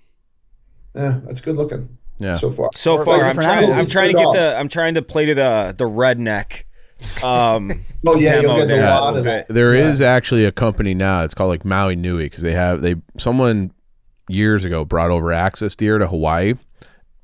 Yeah, that's good looking. Yeah. So far. So Or, far, like, I'm different trying. animals. I'm trying to Good get dog. I'm trying to play to the redneck. Oh yeah, you'll demo get there a a lot little of bit. that. There is actually a company now. It's called like Maui Nui because someone years ago brought over axis deer to Hawaii,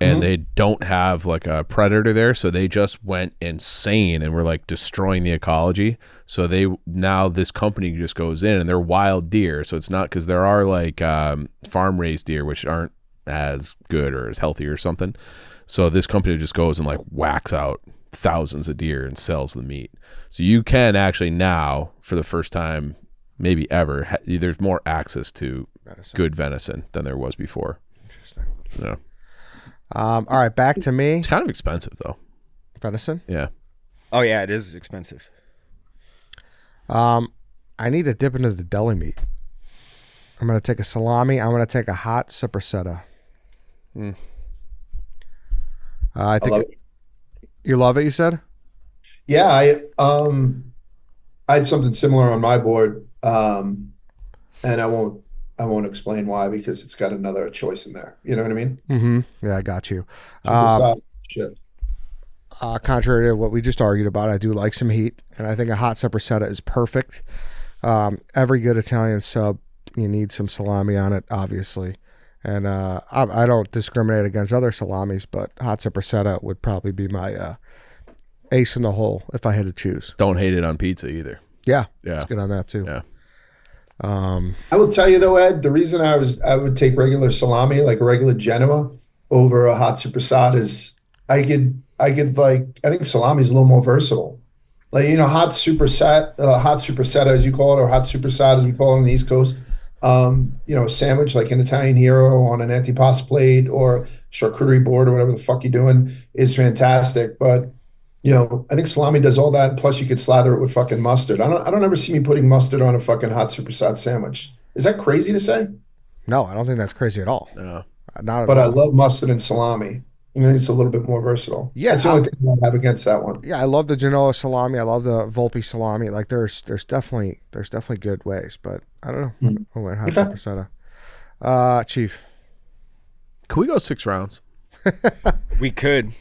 and they don't have like a predator there, so they just went insane and were like destroying the ecology. So this company just goes in and they're wild deer. So it's not because there are like farm raised deer which aren't as good or as healthy or something. So this company just goes and like whacks out thousands of deer and sells the meat. So you can actually now, for the first time maybe ever, there's more access to good venison than there was before. Interesting. Yeah. All right, back to me. It's kind of expensive though. Venison. Yeah. Oh yeah, it is expensive. I need to dip into the deli meat. I'm going to take a salami. I'm going to take a hot supersetta. I think love it. you love it. You said. Yeah, I had something similar on my board, and I won't explain why because it's got another choice in there. You know what I mean? Mm-hmm. Yeah, I got you. Shit. Contrary to what we just argued about, I do like some heat, and I think a hot supersetta is perfect. Every good Italian sub, you need some salami on it, obviously. And I don't discriminate against other salamis, but hot supersetta would probably be my ace in the hole if I had to choose. Don't hate it on pizza either. Yeah, Yeah. it's good on that too. Yeah. I will tell you though, Ed, the reason I would take regular salami, like a regular Genoa, over a hot supersat is I could like, I think salami is a little more versatile. Like, hot supersetta as you call it, or hot supersat as we call it on the East Coast. Sandwich like an Italian hero on an antipasto plate or charcuterie board or whatever the fuck you're doing is fantastic. But I think salami does all that. Plus, you could slather it with fucking mustard. I don't ever see me putting mustard on a fucking hot supersat sandwich. Is that crazy to say? No, I don't think that's crazy at all. Yeah. Not at But all. I love mustard and salami. I think it's a little bit more versatile. Yeah, That's the only thing I have against that one. Yeah, I love the Genoa salami. I love the Volpe salami. Like there's definitely good ways, but I don't know. I went hot super Chief. Can we go 6 rounds? We could.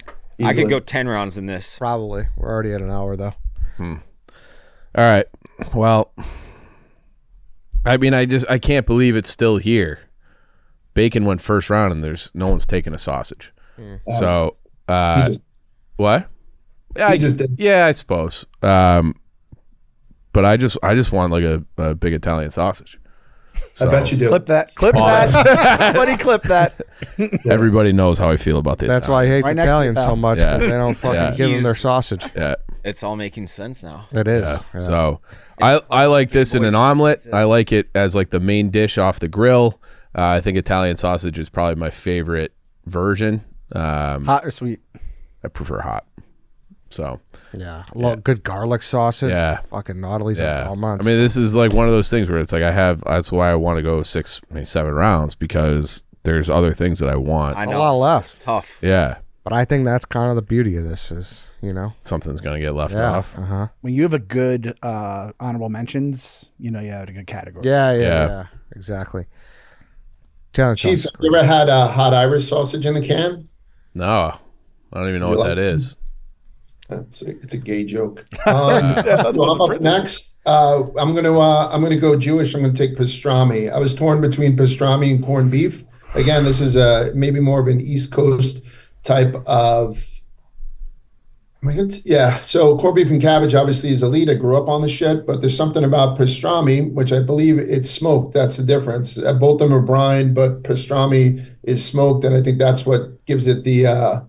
I Easily. could go 10 rounds in this. Probably. We're already at an hour though. All right. Well, I mean, I can't believe it's still here. Bacon went first round, and there's no one's taking a sausage. So, what? Yeah, He just did. Yeah, I suppose. But I just want like a big Italian sausage. I bet you do. Clip that. Clip that. Somebody clip that. Everybody knows how I feel about the That's why he hates Right next to Italians you, so pal. much Yeah. because they don't fucking Yeah. give them their He's- sausage. Yeah. It's all making sense now. It is. Yeah. Yeah. So I like this in an omelet. I like it as like the main dish off the grill. I think Italian sausage is probably my favorite version. Hot or sweet? I prefer hot. So Yeah. I love good garlic sausage. Yeah. Fucking Nautilis yeah, and almonds. I mean, this is like one of those things where it's like that's why I want to go 6, maybe 7 rounds, because there's other things that I want. I a know. lot left. Tough. Yeah, But I think that's kind of the beauty of this is, something's gonna get left yeah. off. Uh-huh. When you have a good honorable mentions, you had a good category. Yeah. Exactly. Italian Chief, sausage. have you ever had a hot Irish sausage in the can? No, I don't even know You what like that some? is. It's a gay joke. So I'm up next. I'm gonna go Jewish. I'm gonna take pastrami. I was torn between pastrami and corned beef. Again, this is maybe more of an East Coast type of. Yeah, so corned beef and cabbage obviously is elite. I grew up on the shit, but there's something about pastrami, which I believe it's smoked. That's the difference. Both of them are brined, but pastrami is smoked, and I think that's what gives it the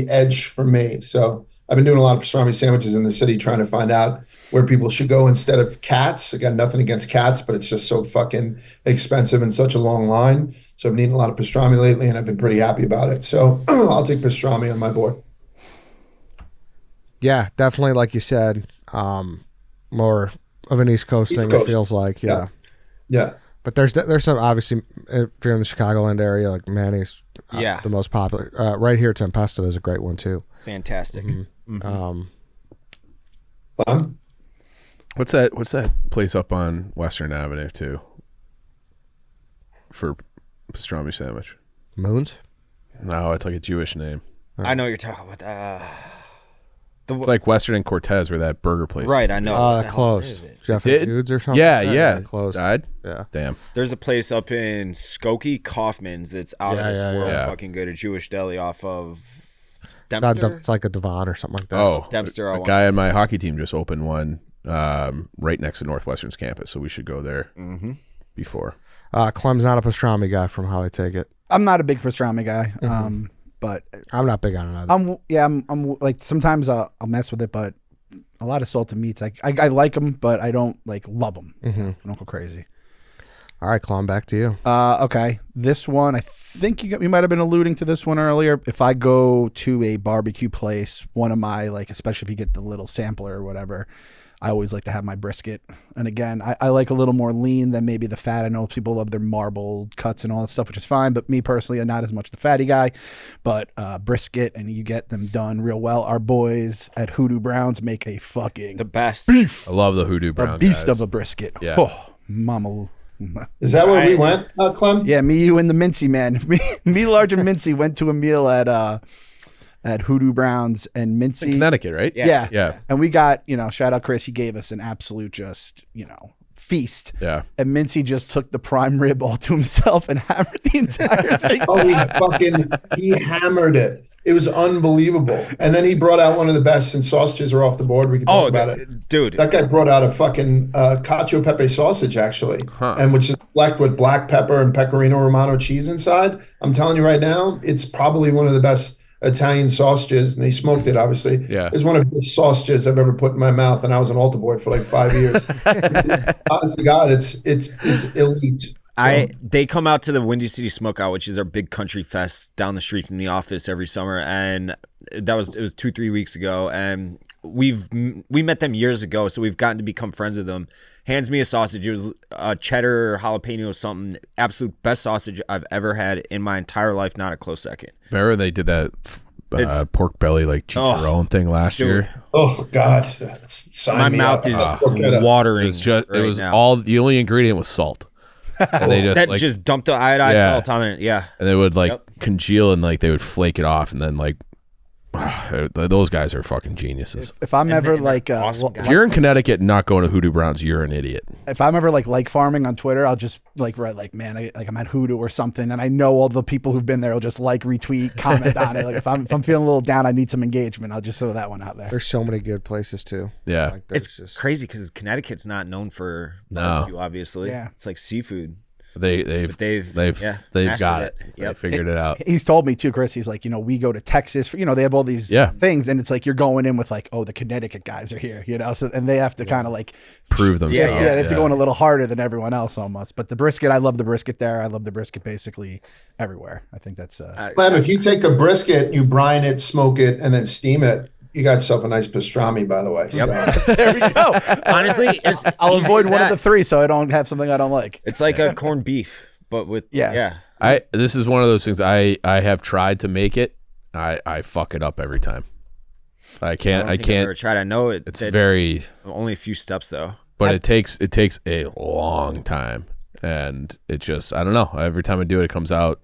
edge for me. So I've been doing a lot of pastrami sandwiches in the city, trying to find out where people should go instead of cats. I got nothing against cats, but it's just so fucking expensive and such a long line. So I've been eating a lot of pastrami lately, and I've been pretty happy about it. So I'll take pastrami on my board. Yeah, definitely, like you said, more of an East Coast thing. Coast. It feels like, yeah. Yeah. But there's some obviously if you're in the Chicagoland area, like Manny's, Yeah. the most popular. Right here, Tempesta is a great one too. Fantastic. What's that place up on Western Avenue too? For pastrami sandwich? Moons. No, it's like a Jewish name. I know what you're talking about. It's like Western and Cortez, where that burger place Right, is. I know. What the hell Closed. is it? Jeff Did? and Jude's or something. Yeah. Closed. Died? Yeah. Damn. There's a place up in Skokie, Kaufman's, that's out of this world. yeah. Fucking good. A Jewish deli off of It's, not Dempster. it's like a Devon or something like that. Oh, Dempster, I a want guy to on my hockey team just opened one right next to Northwestern's campus, so we should go there before. Clem's not a pastrami guy, from how I take it. I'm not a big pastrami guy, but I'm not big on it either. I'm like sometimes I'll mess with it, but a lot of salted meats, I like them, but I don't like love them. I don't go crazy. All right, Clem, back to you. Okay, this one I think you might have been alluding to this one earlier. If I go to a barbecue place, one of my especially if you get the little sampler or whatever, I always like to have my brisket. And again, I like a little more lean than maybe the fat. I know people love their marbled cuts and all that stuff, which is fine. But me personally, I'm not as much the fatty guy. But brisket, and you get them done real well. Our boys at Hoodoo Browns make a fucking the best. beef, I love the Hoodoo a Brown beast guys. of a brisket. Yeah. Oh, mama. Is that where we went, Clem? Yeah, me, you, and the Mincy man. Me, Large, and Mincy went to a meal at Hoodoo Browns, and Mincy. Connecticut, right? Yeah. Yeah. And we got, shout out Chris, he gave us an absolute just, feast. Yeah. And Mincy just took the prime rib all to himself and hammered the entire thing. Oh, he hammered it. It was unbelievable. And then he brought out one of the best, and sausages are off the board. We can talk about it. Dude. That guy brought out a fucking cacio pepe sausage, actually, and which is flecked with black pepper and pecorino romano cheese inside. I'm telling you right now, it's probably one of the best Italian sausages, and they smoked it, obviously. Yeah. It's one of the best sausages I've ever put in my mouth, and I was an altar boy for like 5 years. Honest to God, it's elite. They come out to the Windy City Smokeout, which is our big country fest down the street from the office every summer, and it was 2-3 weeks ago, and we met them years ago, so we've gotten to become friends with them. hands me a sausage. It was cheddar, jalapeno, something. Absolute best sausage I've ever had in my entire life. Not a close second. Remember they did that pork belly like chicharron thing last year? Oh God, My mouth is watering. It was all the only ingredient was salt. And they just dumped the iodized salt on it. Yeah, and they would congeal and they would flake it off, and then those guys are fucking geniuses. If I'm ever awesome if you're in Connecticut and not going to Hoodoo Browns, you're an idiot. If I'm ever like farming on Twitter, I'll just write man, I'm at Hoodoo or something, and I know all the people who've been there will just retweet, comment on it. Like if I'm feeling a little down, I need some engagement, I'll just throw that one out there. There's so many good places too. Yeah, it's crazy because Connecticut's not known for barbecue. Obviously, it's like seafood. They've got it. Yep. They figured it out. He's told me too, Chris. He's like, we go to Texas for, they have all these things, and it's like you're going in with the Connecticut guys are here, so and they have to kind of prove themselves. They have to go in a little harder than everyone else almost. But the brisket, I love the brisket there. I love the brisket basically everywhere. I think that's Clem, if you take a brisket, you brine it, smoke it, and then steam it, you got yourself a nice pastrami, by the way. Yep. So. there we go. Honestly, I'll avoid one of the three so I don't have something I don't like. It's like a corned beef, but with This is one of those things I have tried to make it. I fuck it up every time. I can't. I've ever tried. I know it. It's very only a few steps though. But it takes a long time, and it just I don't know. Every time I do it, it comes out.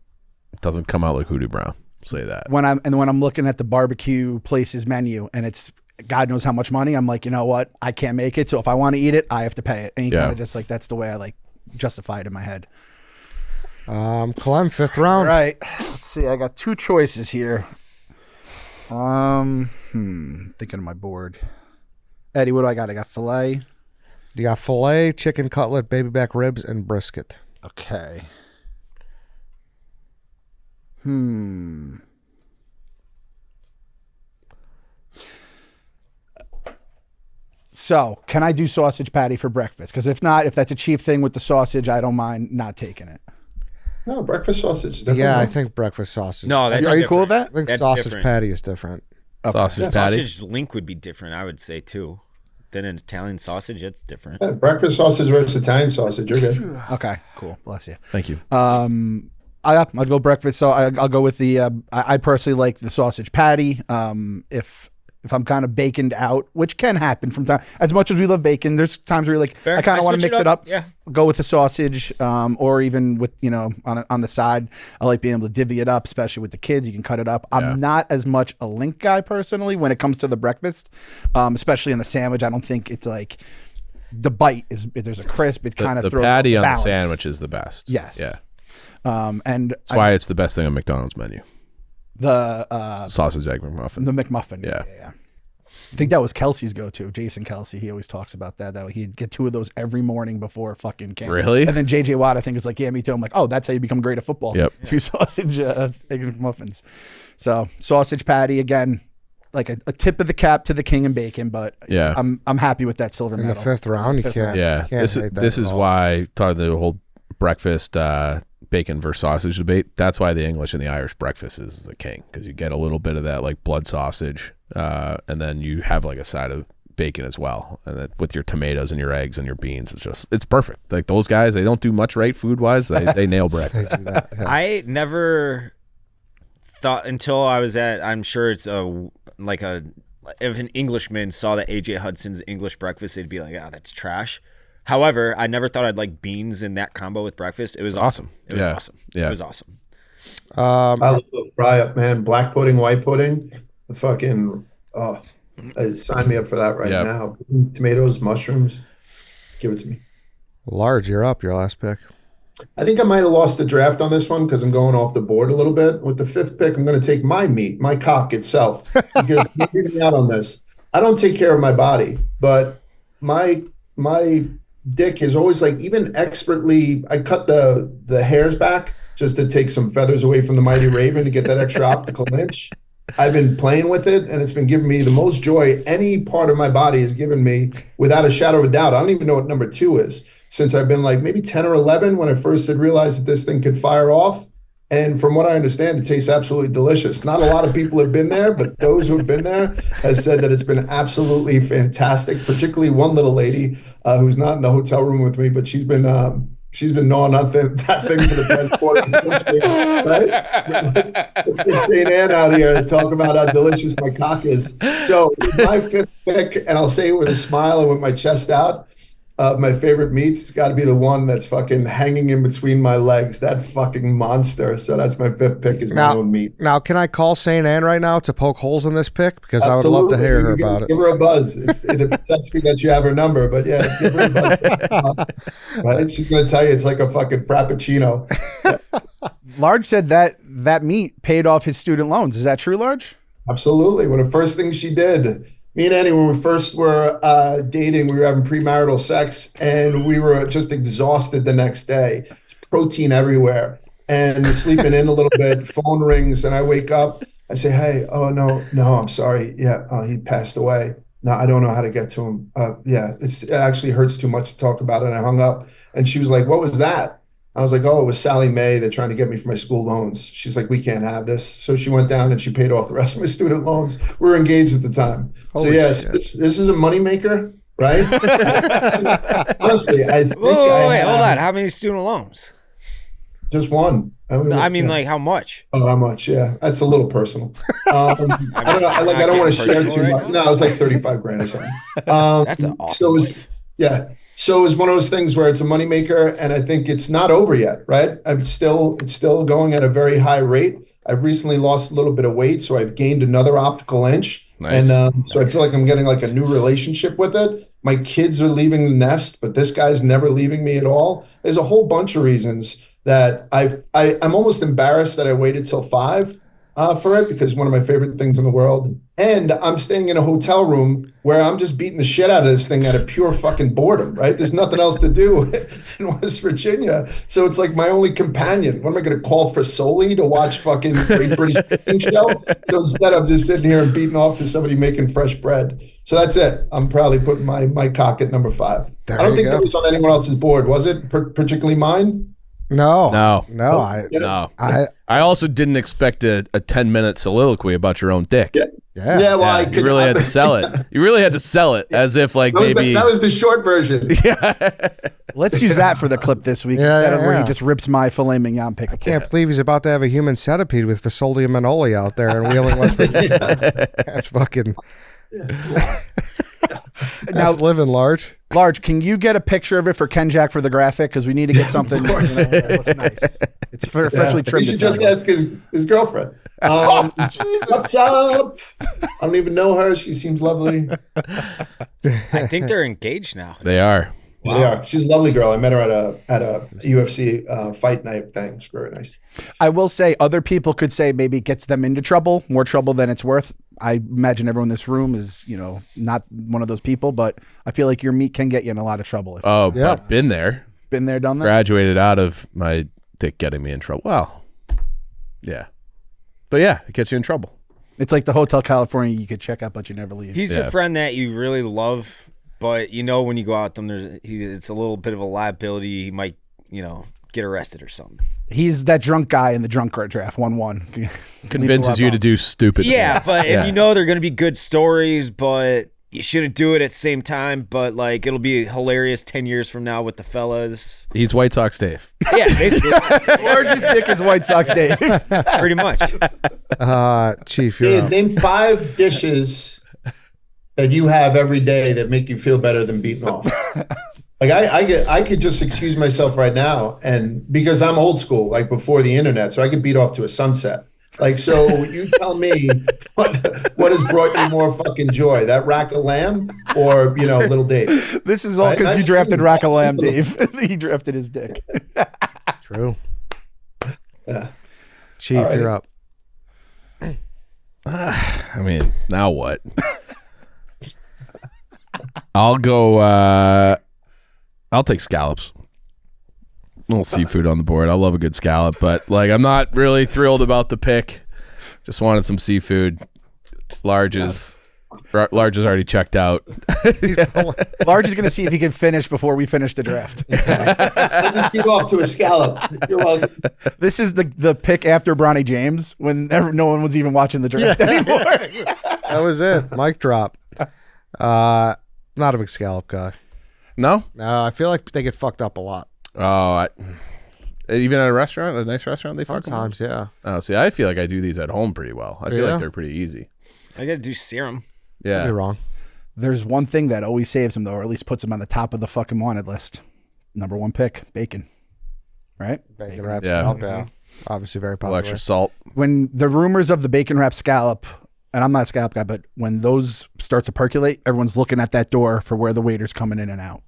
It doesn't come out like Hoodoo Brown. Say that. When I'm looking at the barbecue places menu and it's God knows how much money, I'm like, you know what? I can't make it. So if I want to eat it, I have to pay it. And you kind of just that's the way I justify it in my head. Clem, fifth round. All right. Let's see. I got two choices here. Thinking of my board. Eddie, what do I got? I got filet. You got filet, chicken cutlet, baby back ribs, and brisket. Okay. So, can I do sausage patty for breakfast? Because if that's a cheap thing with the sausage, I don't mind not taking it. No, breakfast sausage. Yeah, I think breakfast sausage. No, are you cool with that? I think That's sausage different. patty is different. Okay. Sausage patty. Sausage link would be different, I would say too. Than an Italian sausage, it's different. Yeah, breakfast sausage versus Italian sausage. You're good. Okay, cool. Bless you. Thank you. I'll go breakfast. So I'll go with the. I personally like the sausage patty. If I'm kind of baconed out, which can happen from time. As much as we love bacon, there's times where you're like, Fair. I kind of want to mix it up. Yeah. Go with the sausage, or even with on the side. I like being able to divvy it up, especially with the kids. You can cut it up. I'm not as much a link guy personally when it comes to the breakfast, especially in the sandwich. I don't think it's like the bite is. There's a crisp. It kind of throws the patty on balance. the sandwich is the best. Yes. Yeah. And That's why it's the best thing on McDonald's menu. The sausage egg McMuffin. The McMuffin. Yeah. I think that was Kelsey's go-to. Jason Kelsey. He always talks about that. That he'd get two of those every morning before fucking camp. Really? And then JJ Watt, I think, is like, yeah, me too. I'm like, oh, that's how you become great at football. Yep. Two sausage egg muffins. So sausage patty again, like a tip of the cap to the king and bacon. But I'm happy with that silver medal. In the fifth round, you can't. Yeah. Can't hate that this at is all. why talking the whole breakfast bacon versus sausage debate. That's why the English and the Irish breakfast is the king, because you get a little bit of that like blood sausage, and then you have like a side of bacon as well, and then with your tomatoes and your eggs and your beans, it's perfect. Like those guys, they don't do much right food wise. They nail breakfast. I never thought until I was I'm sure it's if an Englishman saw that AJ Hudson's English breakfast, they'd be like, oh, that's trash. However, I never thought I'd like beans in that combo with breakfast. It was awesome. It was awesome. Yeah. It was awesome. I love the fry up, man. Black pudding, white pudding. The fucking sign me up for that right now. Beans, tomatoes, mushrooms. Give it to me. Large, you're up. Your last pick. I think I might have lost the draft on this one because I'm going off the board a little bit. With the fifth pick, I'm going to take my meat, my cock itself, because you're leaving me out on this. I don't take care of my body, but my dick is always like, even expertly, I cut the hairs back just to take some feathers away from the mighty raven to get that extra optical inch. I've been playing with it, and it's been giving me the most joy any part of my body has given me, without a shadow of a doubt. I don't even know what number 2 is, since I've been like maybe 10 or 11 when I first had realized that this thing could fire off. And from what I understand, it tastes absolutely delicious. Not a lot of people have been there, but those who have been there has said that it's been absolutely fantastic, particularly one little lady. who's not in the hotel room with me, but she's been gnawing on that thing for the past quarter of a century, right? Let's get St. Anne out here and talk about how delicious my cock is. So my fifth pick, and I'll say it with a smile and with my chest out, my favorite meat's got to be the one that's fucking hanging in between my legs. That fucking monster. So that's my fifth pick is my own meat. Now, can I call St. Anne right now to poke holes in this pick? Because Absolutely. I would love to hear her about it. Give her a buzz. It upsets me that you have her number, but yeah, give her a buzz. Right? She's going to tell you it's like a fucking frappuccino. Large said that meat paid off his student loans. Is that true, Large? Absolutely. One of the first things she did, me and Annie, when we first were dating, we were having premarital sex and we were just exhausted the next day. It's protein everywhere and sleeping in a little bit, phone rings and I wake up. I say, hey, oh, no, I'm sorry. Yeah, he passed away. No, I don't know how to get to him. It actually hurts too much to talk about it. And I hung up and she was like, what was that? I was like, oh, it was Sally Mae. They're trying to get me for my school loans. She's like, we can't have this. So she went down and she paid off the rest of my student loans. We were engaged at the time. Holy this is a moneymaker, right? Honestly, I think wait, hold on. How many student loans? Just one. I mean, like how much? Oh, how much? Yeah, that's a little personal. I don't know. I don't want to share too much. No, it was like 35 grand or something. That's an awesome. So it was, yeah. So it was one of those things where it's a moneymaker, and I think it's not over yet, right? It's still going at a very high rate. I've recently lost a little bit of weight, so I've gained another optical inch. Nice. And so I feel like I'm getting like a new relationship with it. My kids are leaving the nest, but this guy's never leaving me at all. There's a whole bunch of reasons that I'm almost embarrassed that I waited till 5 for it, because one of my favorite things in the world. And I'm staying in a hotel room where I'm just beating the shit out of this thing out of pure fucking boredom, right? There's nothing else to do in West Virginia. So it's like my only companion. What am I going to call for Soli to watch fucking Great British Baking Show? So instead, I'm just sitting here and beating off to somebody making fresh bread. So that's it. I'm proudly putting my cock at number 5. I don't think that was on anyone else's board, was it? Particularly mine? No. I also didn't expect a 10-minute soliloquy about your own dick. Yeah. Well, you really had to sell it. You really had to sell it as if like maybe that was the short version. Let's use that for the clip this week. Where he just rips my filet mignon pick. I can't believe he's about to have a human centipede with Fasoli and Manoli out there in Wheeling, West Virginia. That's fucking. Now, living large. Large, can you get a picture of it for Ken Jack for the graphic? Because we need to get something that looks nice. It's freshly trimmed. You should just ask his girlfriend. What's up? I don't even know her. She seems lovely. I think they're engaged now. they are. Wow. They are. She's a lovely girl. I met her at a UFC fight night thing. It's very nice. I will say other people could say maybe it gets them into trouble, more trouble than it's worth. I imagine everyone in this room is, not one of those people, but I feel like your meat can get you in a lot of trouble. But been there. Been there, done that. Graduated out of my dick getting me in trouble. Well, yeah. But yeah, it gets you in trouble. It's like the Hotel California you could check out, but you never leave. He's your friend that you really love, but when you go out with him, it's a little bit of a liability. He might, get arrested or something. He's that drunk guy in the drunk draft, 1-1. Convinces you to do stupid things. But and they're going to be good stories, but you shouldn't do it at the same time. But like it'll be hilarious 10 years from now with the fellas. He's White Sox Dave. Yeah, basically. Largest dick is White Sox Dave. Pretty much. Chief, you're up. Name 5 dishes that you have every day that make you feel better than beating off. Like I could just excuse myself right now, and because I'm old school, like before the internet, so I could beat off to a sunset. Like, so you tell me what has brought you more fucking joy, that rack of lamb or Little Dave? This is all because you drafted rack of lamb, Dave. He drafted his dick. True. Yeah. Chief, Alrighty. you're up. I mean, now what? I'll go. I'll take scallops. A little seafood on the board. I love a good scallop, but I'm not really thrilled about the pick. Just wanted some seafood. Large is already checked out. Large is going to see if he can finish before we finish the draft. I'll just beat off to a scallop. You're welcome. This is the pick after Bronny James when no one was even watching the draft anymore. That was it. Mic drop. Not a big scallop guy. No? No, I feel like they get fucked up a lot. Oh, even at a restaurant, a nice restaurant, they fuck 'em up? Sometimes, yeah. Oh, see, I feel like I do these at home pretty well. I feel Yeah? like they're pretty easy. I gotta do serum. You're Yeah. wrong. There's one thing that always saves him, though, or at least puts him on the top of the fucking wanted list. Number one pick, bacon. Right? Bacon wraps Yeah. scallop, yeah. Obviously very A popular. little extra salt. When the rumors of the bacon wrap scallop, and I'm not a scallop guy, but when those start to percolate, everyone's looking at that door for where the waiter's coming in and out.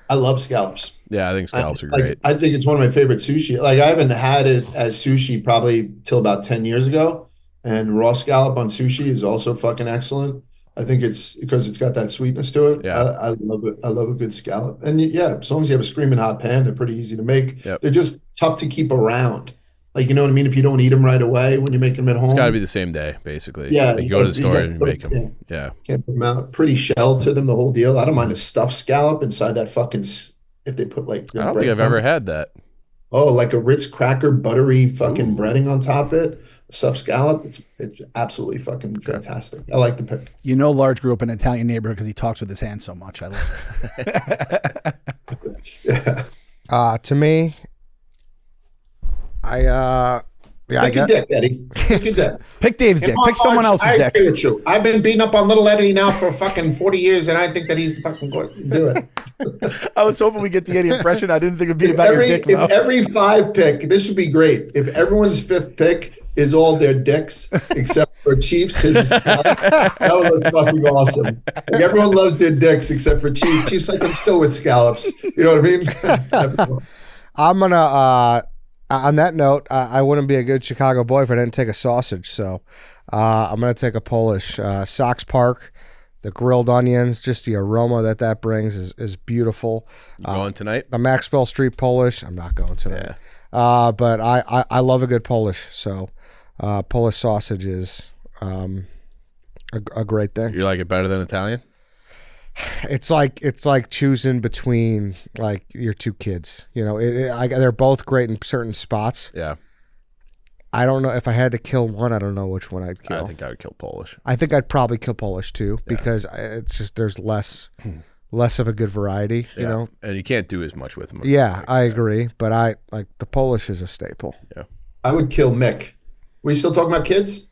I love scallops. Yeah, I think scallops are Like, great. I think it's one of my favorite sushi. Like I haven't had it as sushi probably till about 10 years ago. And raw scallop on sushi is also fucking excellent. I think it's because it's got that sweetness to it. Yeah. I love it. I love a good scallop. And yeah, as long as you have a screaming hot pan, they're pretty easy to make. Yep. They're just tough to keep around. Like, you know what I mean? If you don't eat them right away when you make them at home. It's got to be the same day, basically. Yeah, Like, you go to the you store gotta and you put make it- them. Yeah. Can't put them out. Pretty shell to them, the whole deal. I don't mind a stuffed scallop inside that fucking, if they put like. I don't think I've ever had that. Oh, like a Ritz cracker, buttery fucking breading on top of it. Stuffed scallop. It's absolutely fucking fantastic. I like the pick. You know, Large grew up in an Italian neighborhood because he talks with his hands so much. I love it. To me, I Pick your got dick, Eddie. Pick your dick. Pick Dave's dick. Pick someone else's I dick. agree with you. I've been beating up on little Eddie now for fucking 40 years, and I think that he's the fucking do it. I was hoping we get the Eddie impression. I didn't think it'd be about your dick. If though. every 5 pick, this would be great. If everyone's 5th pick is all their dicks, except for Chiefs, his is scallop, that would look fucking awesome. Like everyone loves their dicks except for Chief. Chief's like, I'm still with scallops. You know what I mean? I'm gonna on that note, I wouldn't be a good Chicago boy if I didn't take a sausage. So I'm gonna take a Polish Sox Park. The grilled onions, just the aroma that brings is beautiful. You going tonight? The Maxwell Street Polish. I'm not going tonight. But I love a good Polish. So Polish sausage is a great thing. You like it better than Italian? It's like choosing between like your two kids. You know, they're both great in certain spots. Yeah. I don't know if I had to kill one. I don't know which one I'd kill. I think I would kill Polish. I think I'd probably kill Polish too because it's just there's less of a good variety. You know. And you can't do as much with them. Yeah, I agree, but I like the Polish is a staple. Yeah. I would kill Mick. We still talking about kids?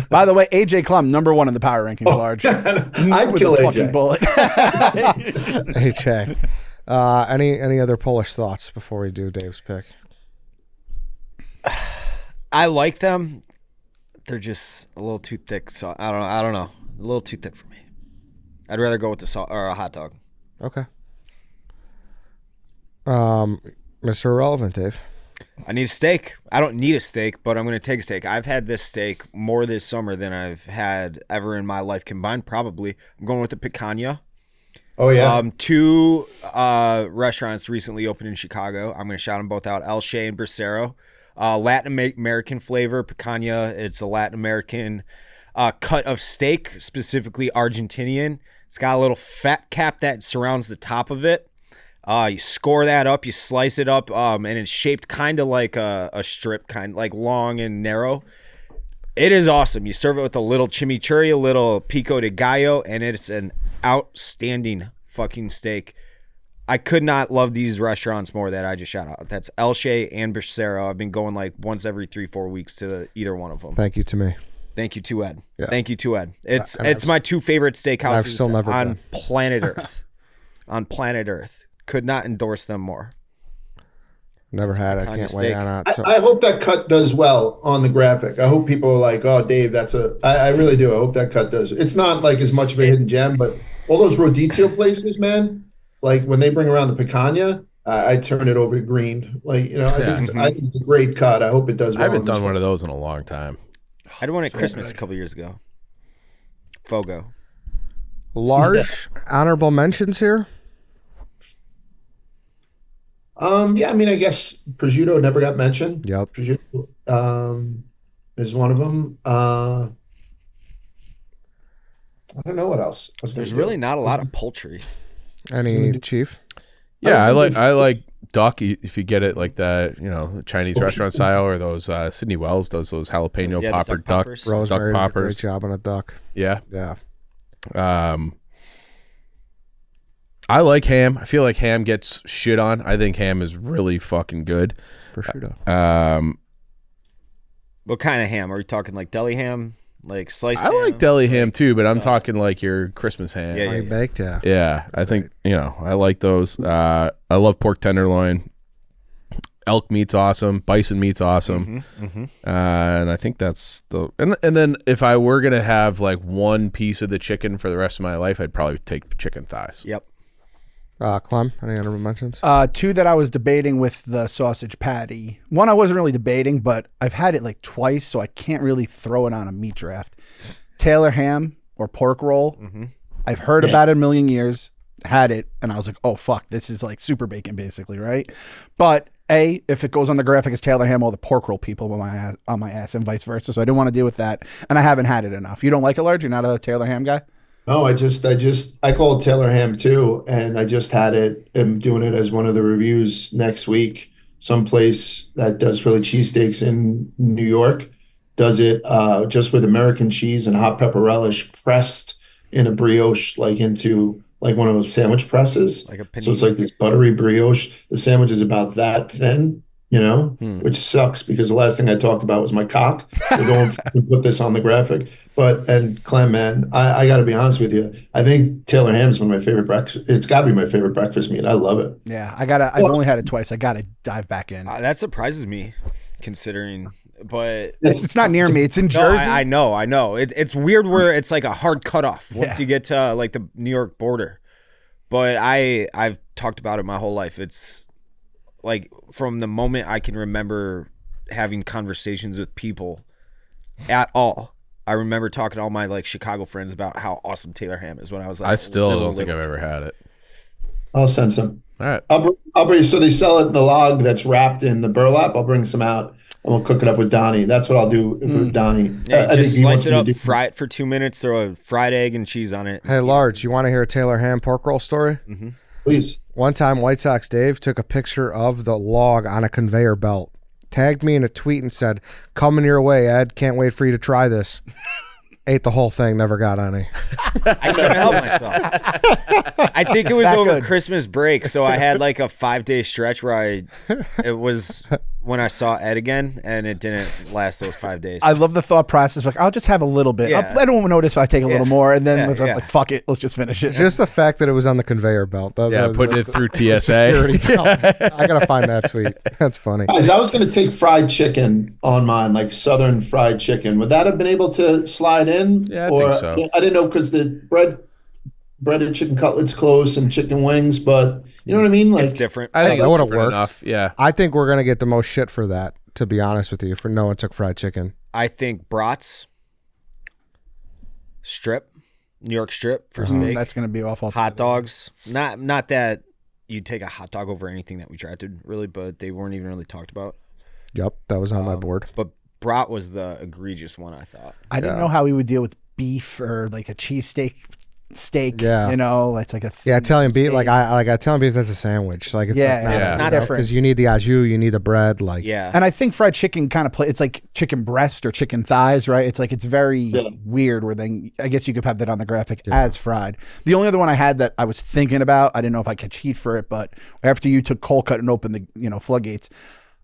By the way, AJ Clem, number 1 in the power rankings, Large. I'd With kill a AJ. fucking bullet. HA. Any other Polish thoughts before we do Dave's pick? I like them. They're just a little too thick. So I don't know. A little too thick for me. I'd rather go with the or a hot dog. Okay. Mr. Irrelevant, Dave. I need a steak. I don't need a steak, but I'm going to take a steak. I've had this steak more this summer than I've had ever in my life combined, probably. I'm going with the picanha. Oh, yeah. 2 restaurants recently opened in Chicago. I'm going to shout them both out, El Shea and Bracero. Latin American flavor, picanha. It's a Latin American cut of steak, specifically Argentinian. It's got a little fat cap that surrounds the top of it. You score that up, you slice it up, and it's shaped kind of like a strip, kind of like long and narrow. It is awesome. You serve it with a little chimichurri, a little pico de gallo, and it's an outstanding fucking steak. I could not love these restaurants more that I just shout out. That's El Shea and Bracero. I've been going like once every 3-4 weeks to either one of them. Thank you to me. Thank you to Ed. Yeah. Thank you to Ed. It's I've my 2 favorite I've steakhouses still never on been. planet Earth. On planet Earth. Could not endorse them more. Never had it. picanha Can't steak. wait on it. So. I hope that cut does well on the graphic. I hope people are like, oh, Dave, I really do. I hope that cut does. It's not like as much of a hidden gem, but all those rodizio places, man, like when they bring around the picanha, I turn it over to green. Like, you know, I think it's a great cut. I hope it does well. I haven't done one of those in a long time. I had one at Christmas a couple years ago. Fogo. Large honorable mentions here. Yeah, I mean, I guess prosciutto never got mentioned. Yep. Prosciutto is one of them. I don't know what else. There's really not a lot of poultry. Any Chief? Yeah, I like duck, if you get it like the Chinese restaurant style, or those Sydney Wells does those jalapeno popper duck duck poppers. Rosemary does a great poppers. job on a duck. Yeah. Yeah. I like ham. I feel like ham gets shit on. I think ham is really fucking good. Prosciutto. What kind of ham? Are we talking like deli ham, like sliced I ham? like deli ham too, but I'm talking like your Christmas ham. Yeah, Honey baked, yeah. Yeah, I think I like those. I love pork tenderloin. Elk meat's awesome. Bison meat's awesome. And I think that's and then if I were gonna have like one piece of the chicken for the rest of my life, I'd probably take chicken thighs. Yep. Clem, any honorable mentions? Two that I was debating with the sausage patty. One I wasn't really debating, but I've had it like twice, so I can't really throw it on a meat draft. Taylor ham or pork roll. I've heard about it a million years, had it, and I was like, oh, fuck, this is like super bacon basically, right? But if it goes on the graphic as Taylor ham, all the pork roll people on my ass and vice versa, so I didn't want to deal with that, and I haven't had it enough. You don't like it, Large? You're not a Taylor ham guy? No, I call it Taylor ham too, and I just had it. I'm doing it as one of the reviews next week. Someplace that does Philly cheesesteaks in New York does it just with American cheese and hot pepper relish pressed in a brioche, like into like one of those sandwich presses. Like a panini. So it's like this buttery brioche. The sandwich is about that thin, which sucks because the last thing I talked about was my cock. So don't put this on the graphic. And Clem, man, I got to be honest with you. I think Taylor ham is one of my favorite breakfast. It's got to be my favorite breakfast meat. I love it. Yeah, I've only had it twice. I gotta dive back in. That surprises me, considering. But It's not near me. It's in Jersey. I know. It's weird where it's like a hard cutoff once you get to like the New York border. But I've talked about it my whole life. It's like from the moment I can remember having conversations with people at all. I remember talking to all my like Chicago friends about how awesome Taylor ham is when I was like, I still don't think I've ever had it. I'll send some. All right. I'll bring. So they sell it in the log that's wrapped in the burlap. I'll bring some out and we'll cook it up with Donnie. That's what I'll do with Donnie. Yeah, I just think he wants slice it me to up, do- fry it for 2 minutes, throw a fried egg and cheese on it. Hey, Large, you want to hear a Taylor ham pork roll story? Please. One time, White Sox Dave took a picture of the log on a conveyor belt, tagged me in a tweet and said, "Coming your way, Ed. Can't wait for you to try this." Ate the whole thing, never got any. I couldn't help myself. I think it was over Christmas break, so I had like a 5-day stretch where it was when I saw Ed again, and it didn't last those 5 days. I love the thought process. Like, I'll just have a little bit. Yeah. I don't notice if I take a little more, and then Yeah. like, fuck it, let's just finish it. Just the fact that it was on the conveyor belt. Putting it through security TSA. belt. I gotta find that tweet. That's funny. Guys, I was going to take fried chicken on mine, like Southern fried chicken. Would that have been able to slide in? Yeah, I think so. I didn't know because the breaded chicken cutlets close and chicken wings, but you know what I mean? Like it's different. I think that it's would've different worked. enough. Yeah. I think we're gonna get the most shit for that, to be honest with you, for no one took fried chicken. I think brats, strip, New York strip for steak, That's going to be awful. hot dogs. Not that you'd take a hot dog over anything that we drafted, really, but they weren't even really talked about. Yep, that was on my board. But brat was the egregious one, I thought. I didn't know how we would deal with beef or like a cheesesteak steak. Yeah. It's like a Yeah, Italian beef. steak. Like Italian beef. That's a sandwich. Like it's Yeah, not, it's not different different. because you need the au jus, you need the bread. Like Yeah. And I think fried chicken kind of it's like chicken breast or chicken thighs, right? It's like it's very weird where then I guess you could have that on the graphic as fried. The only other one I had that I was thinking about, I didn't know if I could cheat for it, but after you took cold cut and opened the floodgates,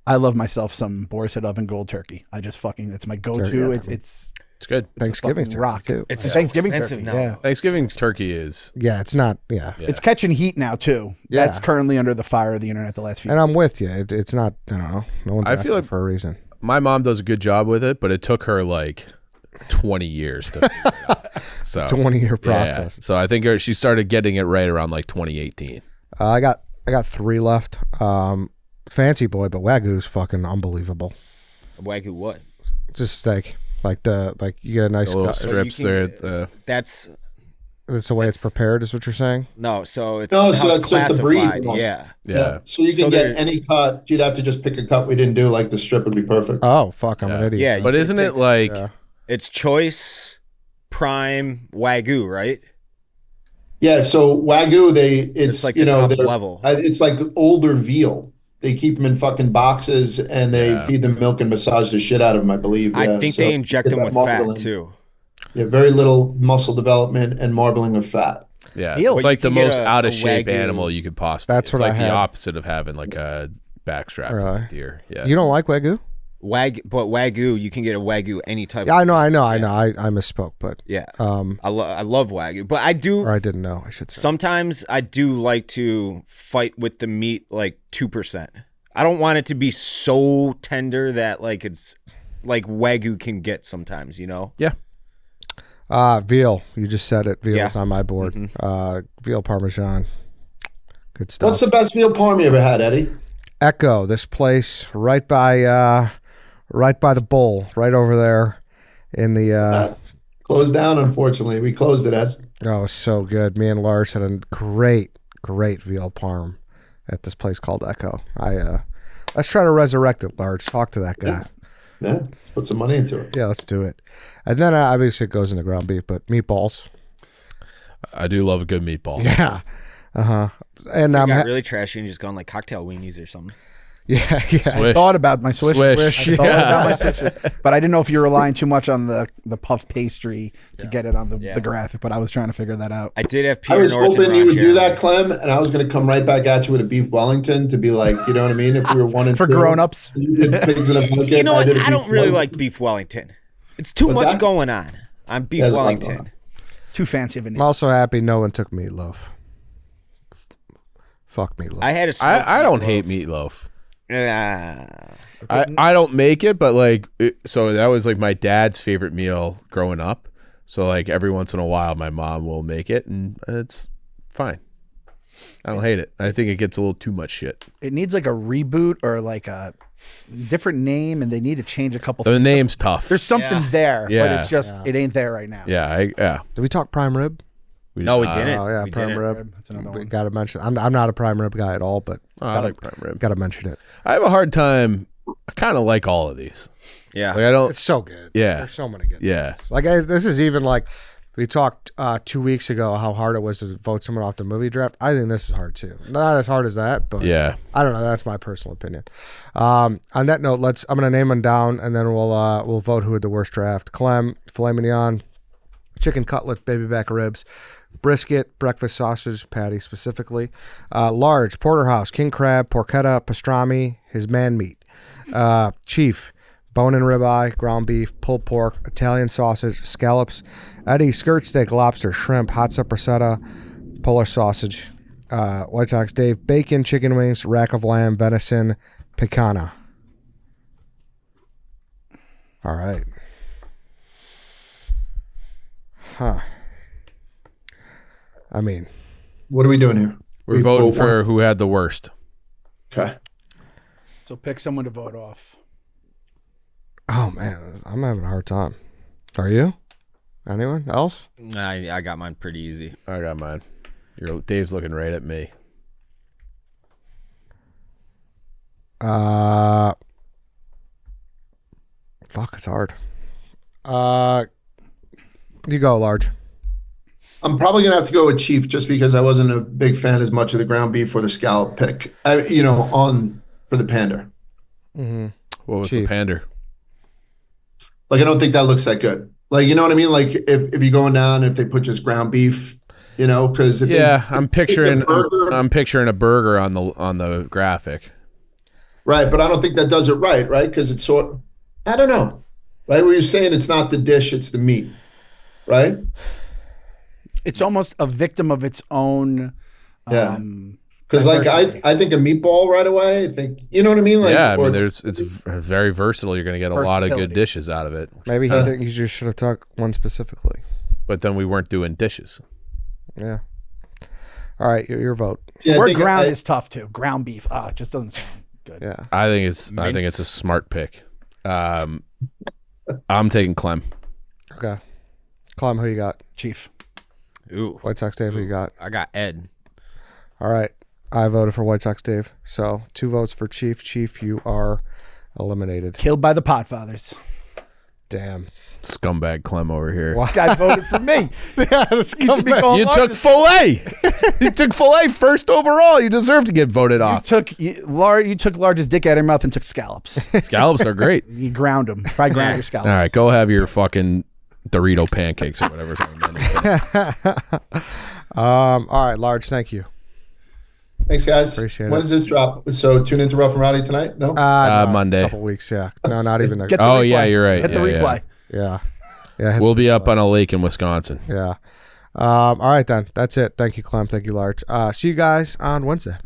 I love myself some Boar's Head Oven Gold Turkey. I just that's my go-to. Turkey, It's good. Thanksgiving fucking turkey, rock. too. It's a so Thanksgiving expensive turkey. now. Yeah. Thanksgiving turkey is. Yeah, it's not. Yeah. It's catching heat now too. Yeah. That's currently under the fire of the internet the last few And I'm with you. It's not. I don't know. No one's I feel asking like- for a reason. My mom does a good job with it, but it took her like 20 years to figure it out. So 20-year yeah. process. So I think she started getting it right around like 2018. I got 3 left. Fancy boy, but Wagyu's fucking unbelievable. Wagyu what? Just steak. Like you get a nice The little cut. strips you there. can- That's It's the way it's prepared, is what you're saying? no. So it's No, how so it's it's just the breed classified. almost. Yeah. So you can So get there- any cut. You'd have to just pick a cut we didn't do. Like the strip would be perfect. Oh fuck, I'm an idiot. Yeah. But isn't it like Yeah. It's choice, prime, Wagyu, right? Yeah, so Wagyu, It's like the top level. it's like older veal. They keep them in fucking boxes and they feed them milk and massage the shit out of them, I believe. I Yeah, think so they inject get them that with marbling. fat too. Yeah, very little muscle development and marbling of fat. Yeah, Veal. it's But like you the can get most a out of shape Wagyu. animal you could possibly. That's it's what like I the had. opposite of having like a backstrap Really? from a deer. Yeah, You don't like Wagyu? But Wagyu, you can get a Wagyu any type. Yeah, I know. I misspoke, but Yeah. I I love Wagyu, but I do. or I didn't know. I should say. Sometimes I do like to fight with the meat like 2%. I don't want it to be so tender that like it's like Wagyu can get sometimes, you know? yeah. Veal. You just said it. Veal's Yeah. on my board. Veal Parmesan. Good stuff. What's the best veal parm you ever had, Eddie? Echo? This place right by the bowl, right over there in the. Closed down, unfortunately. We closed it, Ed. Oh, it was so good. Me and Lars had a great veal parm at this place called Echo. Let's try to resurrect it, Lars. Talk to that guy. Yeah, let's put some money into it. Yeah, let's do it. And then obviously it goes into ground beef, but meatballs. I do love a good meatball. Yeah. And I got really trashy and just gone like cocktail weenies or something. yeah. I Swish. thought about my swish. Swish. I thought Yeah. about my swishes, but I didn't know if you were relying too much on the puff pastry to get it on the graphic. But I was trying to figure that out. I did have I Peter was North and hoping you would Ron do Jeremy. that, Clem, and I was going to come right back at you with a beef Wellington to be like, you know what I mean? If we were 1 and For 2. grown-ups. You did pigs in a bucket. You know what? did a I beef don't really Wellington. like beef Wellington. It's too What's much that? going on beef There's a lot going Wellington. on. Too fancy of a I'm name. also happy no one took meatloaf. Fuck meatloaf. I had a smoked I don't meatloaf. hate meatloaf. Ah. I don't make it, but like, so that was like my dad's favorite meal growing up. So like every once in a while, my mom will make it, and it's fine. I don't hate it. I think it gets a little too much shit. It needs like a reboot or like a different name, and they need to change a couple The things. name's tough. There's something there, but Yeah. it's just it ain't there right now. Yeah. Did we talk prime rib? No, we didn't. Oh yeah, We prime didn't. rib. That's another We one. gotta mention. I'm not a prime rib guy at all, but I like prime rib. gotta mention it. I have a hard time. I kind of like all of these. Yeah. Like I don't. It's so good. Yeah. There's so many good. Yeah. things. Like this is even like we talked 2 weeks ago how hard it was to vote someone off the movie draft. I think this is hard too. Not as hard as that, but Yeah. I don't know. That's my personal opinion. On that note, I'm gonna name them down and then we'll vote who had the worst draft. Clem, filet mignon, chicken cutlet, baby back ribs, brisket, breakfast sausage patty specifically, large porterhouse, king crab, porchetta, pastrami, his man meat, chief, bone and ribeye, ground beef, pulled pork, Italian sausage, scallops, Eddie, skirt steak, lobster, shrimp, hot suppressata, polar sausage, White Sox Dave, bacon, chicken wings, rack of lamb, venison, picana. All right. Huh. I mean, What are we doing here? We're We voting vote for who had the worst. Okay. So pick someone to vote off. oh man, I'm having a hard time. Are you? Anyone else? I got mine pretty easy. I got mine. Dave's looking right at me. Fuck, it's hard. You go, Large. I'm probably going to have to go with Chief just because I wasn't a big fan as much of the ground beef or the scallop pick, for the pander. What was the Chief. pander? Like, I don't think that looks that good. Like, you know what I mean? Like, if you're going down, if they put just ground beef, because Yeah, I'm picturing burger- I'm picturing a burger on the graphic. right, but I don't think that does it right, because it's I don't know, right? Where you're saying it's not the dish, it's the meat, right? It's almost a victim of its own. Yeah. Because diversity. I think a meatball right away. I think you know what I mean. Like, Yeah, I or mean, it's- it's very versatile. You're going to get a lot of good Versatility. dishes out of it. Maybe he think you just should have took one specifically. But then we weren't doing dishes. Yeah. All right, your vote. yeah, I Word think ground I- is tough too. Ground beef. It just doesn't sound good. Yeah. I think it's a smart pick. I'm taking Clem. Okay. Clem, who you got? Chief. Ooh. White Sox Dave, who you got? I got Ed. All right. I voted for White Sox Dave. So 2 votes for Chief. Chief, you are eliminated. Killed by the Potfathers. Damn. Scumbag Clem over here. Guy voted for me. Yeah, let's You should be going You took largest. filet. You took filet first overall. You deserve to get voted off. You took largest dick out of your mouth and took scallops. Scallops are great. You ground them. Probably ground your scallops. All right, go have your fucking Dorito pancakes or whatever's on the menu. All right, Large, thank you. Thanks, guys. Appreciate When it. does this drop? So tune into Rough and Rowdy tonight? No? No, Monday. A couple weeks, yeah. No, not even next. Get the Oh, replay. yeah, you're right. Hit the Yeah, replay. Yeah. Yeah. hit We'll the- be up on a lake in Wisconsin. Yeah. All right, then. That's it. Thank you, Clem. Thank you, Large. See you guys on Wednesday.